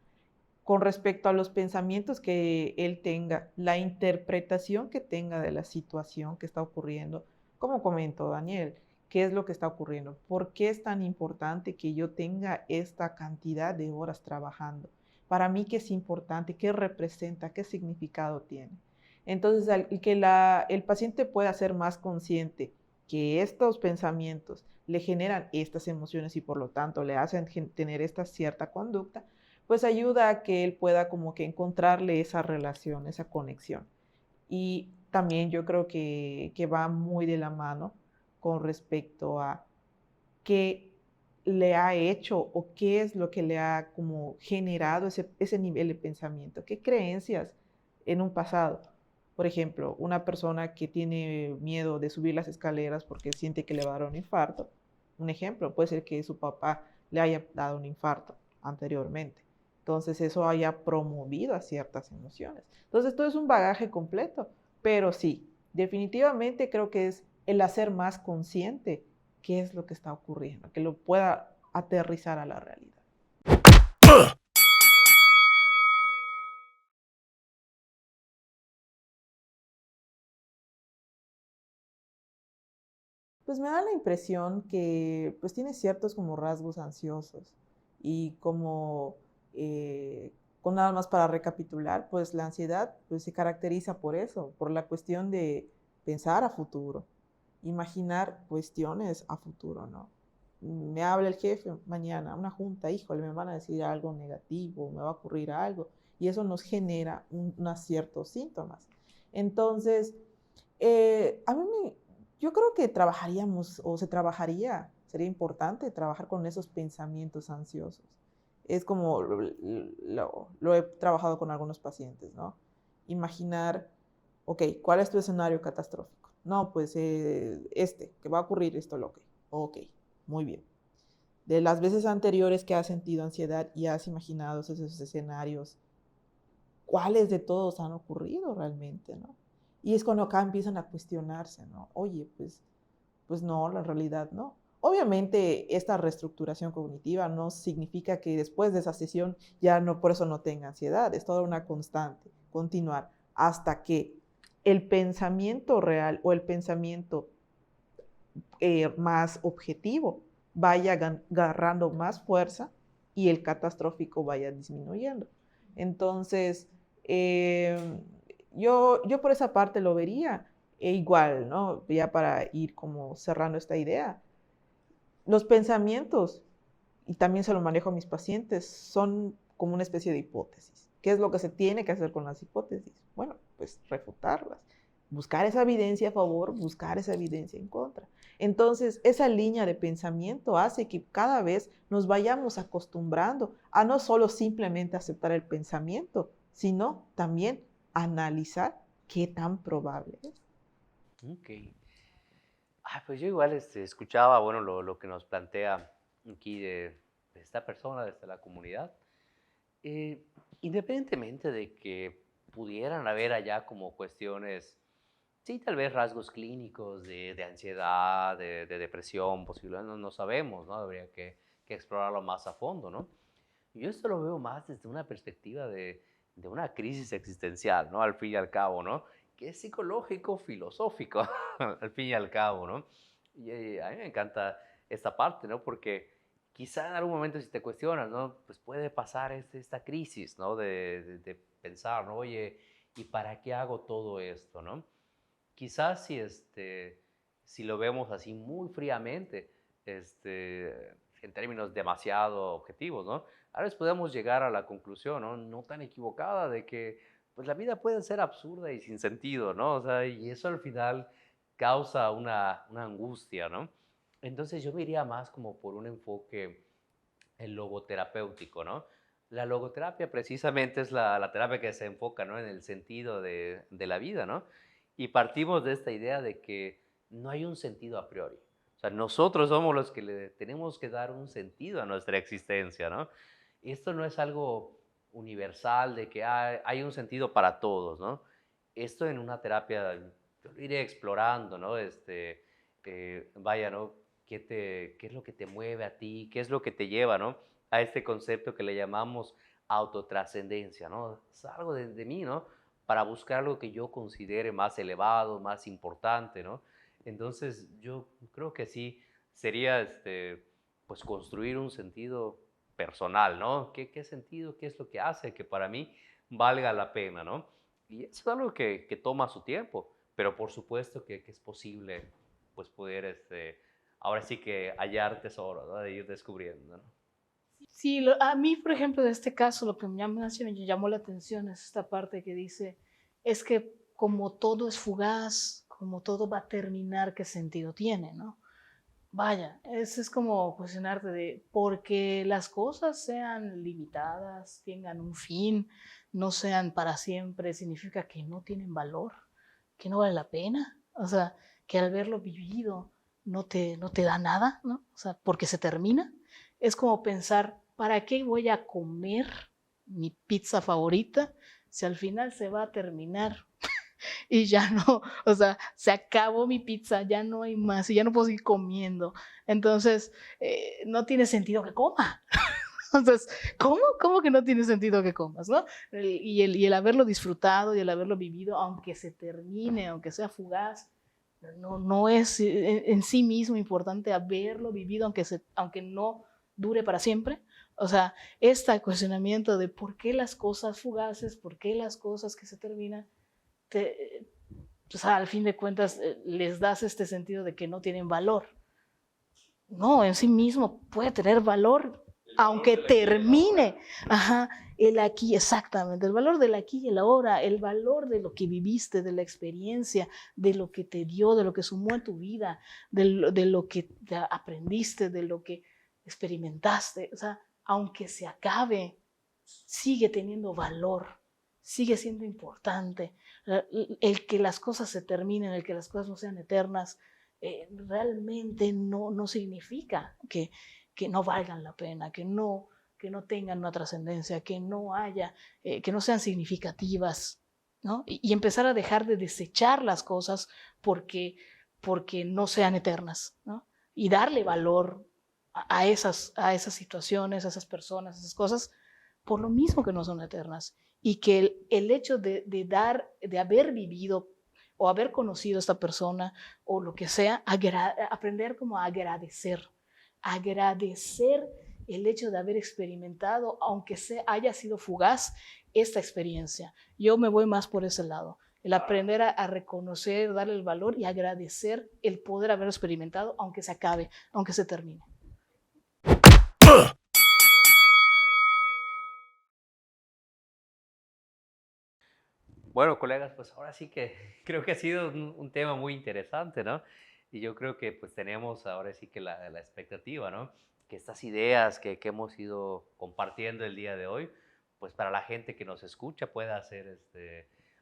[SPEAKER 4] Con respecto a los pensamientos que él tenga, la interpretación que tenga de la situación que está ocurriendo, como comentó Daniel, ¿qué es lo que está ocurriendo? ¿Por qué es tan importante que yo tenga esta cantidad de horas trabajando? Para mí, ¿qué es importante? ¿Qué representa? ¿Qué significado tiene? Entonces, el paciente pueda ser más consciente que estos pensamientos le generan estas emociones y por lo tanto le hacen tener esta cierta conducta, pues ayuda a que él pueda como que encontrarle esa relación, esa conexión. Y también yo creo que va muy de la mano con respecto a qué le ha hecho o qué es lo que le ha como generado ese nivel de pensamiento, qué creencias en un pasado. Por ejemplo, una persona que tiene miedo de subir las escaleras porque siente que le va a dar un infarto. Un ejemplo, puede ser que su papá le haya dado un infarto anteriormente. Entonces eso haya promovido a ciertas emociones. Entonces todo es un bagaje completo, pero sí, definitivamente creo que es el hacer más consciente qué es lo que está ocurriendo, que lo pueda aterrizar a la realidad. Pues me da la impresión que pues tiene ciertos como rasgos ansiosos y como con nada más para recapitular, pues la ansiedad pues se caracteriza por eso, por la cuestión de pensar a futuro, imaginar cuestiones a futuro, ¿no? Me habla el jefe mañana, una junta, híjole, me van a decir algo negativo, me va a ocurrir algo, y eso nos genera unos ciertos síntomas. Entonces, a mí yo creo que trabajaríamos o se trabajaría, sería importante trabajar con esos pensamientos ansiosos. Es como lo he trabajado con algunos pacientes, ¿no? Imaginar, ok, ¿cuál es tu escenario catastrófico? No, pues que va a ocurrir esto, lo que. Ok, muy bien. De las veces anteriores que has sentido ansiedad y has imaginado esos escenarios, ¿cuáles de todos han ocurrido realmente, no? Y es cuando acá empiezan a cuestionarse, ¿no? Oye, pues no, la realidad no. Obviamente esta reestructuración cognitiva no significa que después de esa sesión ya no, por eso no tenga ansiedad, es toda una constante, continuar, hasta que el pensamiento real o el pensamiento más objetivo vaya agarrando más fuerza y el catastrófico vaya disminuyendo. Entonces, yo por esa parte lo vería. E igual, ¿no? Ya para ir como cerrando esta idea, los pensamientos, y también se lo manejo a mis pacientes, son como una especie de hipótesis. ¿Qué es lo que se tiene que hacer con las hipótesis? Bueno, pues refutarlas, buscar esa evidencia a favor, buscar esa evidencia en contra. Entonces, esa línea de pensamiento hace que cada vez nos vayamos acostumbrando a no solo simplemente aceptar el pensamiento, sino también analizar qué tan probable es.
[SPEAKER 1] Ok. Pues yo igual escuchaba, bueno, lo que nos plantea aquí de esta persona, desde la comunidad. Eh, Independientemente de que pudieran haber allá como cuestiones, sí, tal vez rasgos clínicos de ansiedad, de depresión, posible, no sabemos, ¿no? Habría que que explorarlo más a fondo, ¿no? Yo esto lo veo más desde una perspectiva de una crisis existencial, ¿no? Al fin y al cabo, ¿no? Que es psicológico, filosófico, al fin y al cabo, ¿no? Y a mí me encanta esta parte, ¿no? Porque quizá en algún momento si te cuestionas, ¿no? Pues puede pasar esta crisis, ¿no? De pensar, ¿no? Oye, ¿y para qué hago todo esto, no? Quizás si lo vemos así muy fríamente, en términos demasiado objetivos, ¿no? A veces podemos llegar a la conclusión, ¿no? No tan equivocada de que pues la vida puede ser absurda y sin sentido, ¿no? O sea, y eso al final causa una angustia, ¿no? Entonces yo me iría más como por un enfoque el logoterapéutico, ¿no? La logoterapia precisamente es la terapia que se enfoca, ¿no? En el sentido de la vida, ¿no? Y partimos de esta idea de que no hay un sentido a priori. O sea, nosotros somos los que le tenemos que dar un sentido a nuestra existencia, ¿no? Y esto no es algo universal de que hay un sentido para todos, ¿no? Esto en una terapia yo lo iré explorando, ¿no? Vaya, ¿no? ¿Qué es lo que te mueve a ti? ¿Qué es lo que te lleva, ¿no? A este concepto que le llamamos autotrascendencia, ¿no? Es algo de mí, ¿no? Para buscar algo que yo considere más elevado, más importante, ¿no? Entonces, yo creo que sí sería, pues, construir un sentido personal, ¿no? ¿Qué sentido, qué es lo que hace que para mí valga la pena, ¿no? Y eso es algo que toma su tiempo, pero por supuesto que es posible, pues, poder, ahora sí que hallar tesoro, ¿no? De ir descubriendo, ¿no?
[SPEAKER 3] Sí, a mí, por ejemplo, de este caso, lo que me llamó la atención es esta parte que dice, es que como todo es fugaz, como todo va a terminar, ¿qué sentido tiene, no? Vaya, eso es como cuestionarte de porque las cosas sean limitadas, tengan un fin, no sean para siempre, significa que no tienen valor, que no vale la pena, o sea, que al verlo vivido no te da nada, ¿no? O sea, porque se termina. Es como pensar, ¿para qué voy a comer mi pizza favorita si al final se va a terminar? Y ya no, o sea, se acabó mi pizza, ya no hay más y ya no puedo seguir comiendo. Entonces, no tiene sentido que coma. Entonces, ¿cómo que no tiene sentido que comas, no? Y el haberlo disfrutado y el haberlo vivido, aunque se termine, aunque sea fugaz, no es en sí mismo importante haberlo vivido, aunque no dure para siempre. O sea, este cuestionamiento de por qué las cosas fugaces, por qué las cosas que se terminan, o sea, al fin de cuentas les das este sentido de que no tienen valor. No, en sí mismo puede tener valor, aunque termine. Ajá, el aquí, exactamente, el valor del aquí y el ahora, el valor de lo que viviste, de la experiencia, de lo que te dio, de lo que sumó en tu vida, de lo que aprendiste, de lo que experimentaste. O sea, aunque se acabe, sigue teniendo valor, sigue siendo importante. El que las cosas se terminen, el que las cosas no sean eternas, realmente no significa que no valgan la pena, que no tengan una trascendencia, que no haya, que no sean significativas, ¿no? Y empezar a dejar de desechar las cosas porque no sean eternas, ¿no? Y darle valor a esas situaciones, a esas personas, a esas cosas, por lo mismo que no son eternas. Y que el hecho de haber vivido o haber conocido a esta persona o lo que sea, aprender como a agradecer el hecho de haber experimentado, aunque haya sido fugaz, esta experiencia. Yo me voy más por ese lado, el aprender a reconocer, darle el valor y agradecer el poder haber experimentado, aunque se acabe, aunque se termine.
[SPEAKER 1] Bueno, colegas, pues ahora sí que creo que ha sido un tema muy interesante, ¿no? Y yo creo que pues tenemos ahora sí que la expectativa, ¿no? Que estas ideas que hemos ido compartiendo el día de hoy, pues para la gente que nos escucha pueda hacer,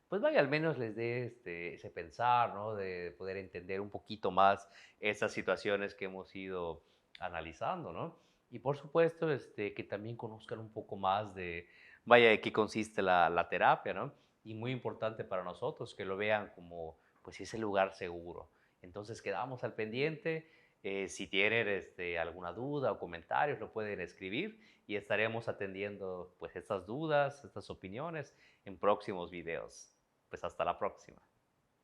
[SPEAKER 1] pues vaya, al menos les dé ese pensar, ¿no? De poder entender un poquito más esas situaciones que hemos ido analizando, ¿no? Y por supuesto, que también conozcan un poco más de, vaya, de qué consiste la terapia, ¿no? Y muy importante para nosotros que lo vean como pues ese lugar seguro. Entonces quedamos al pendiente, Si tienen alguna duda o comentarios, lo pueden escribir y estaremos atendiendo pues estas dudas, estas opiniones en próximos videos. Pues hasta la próxima.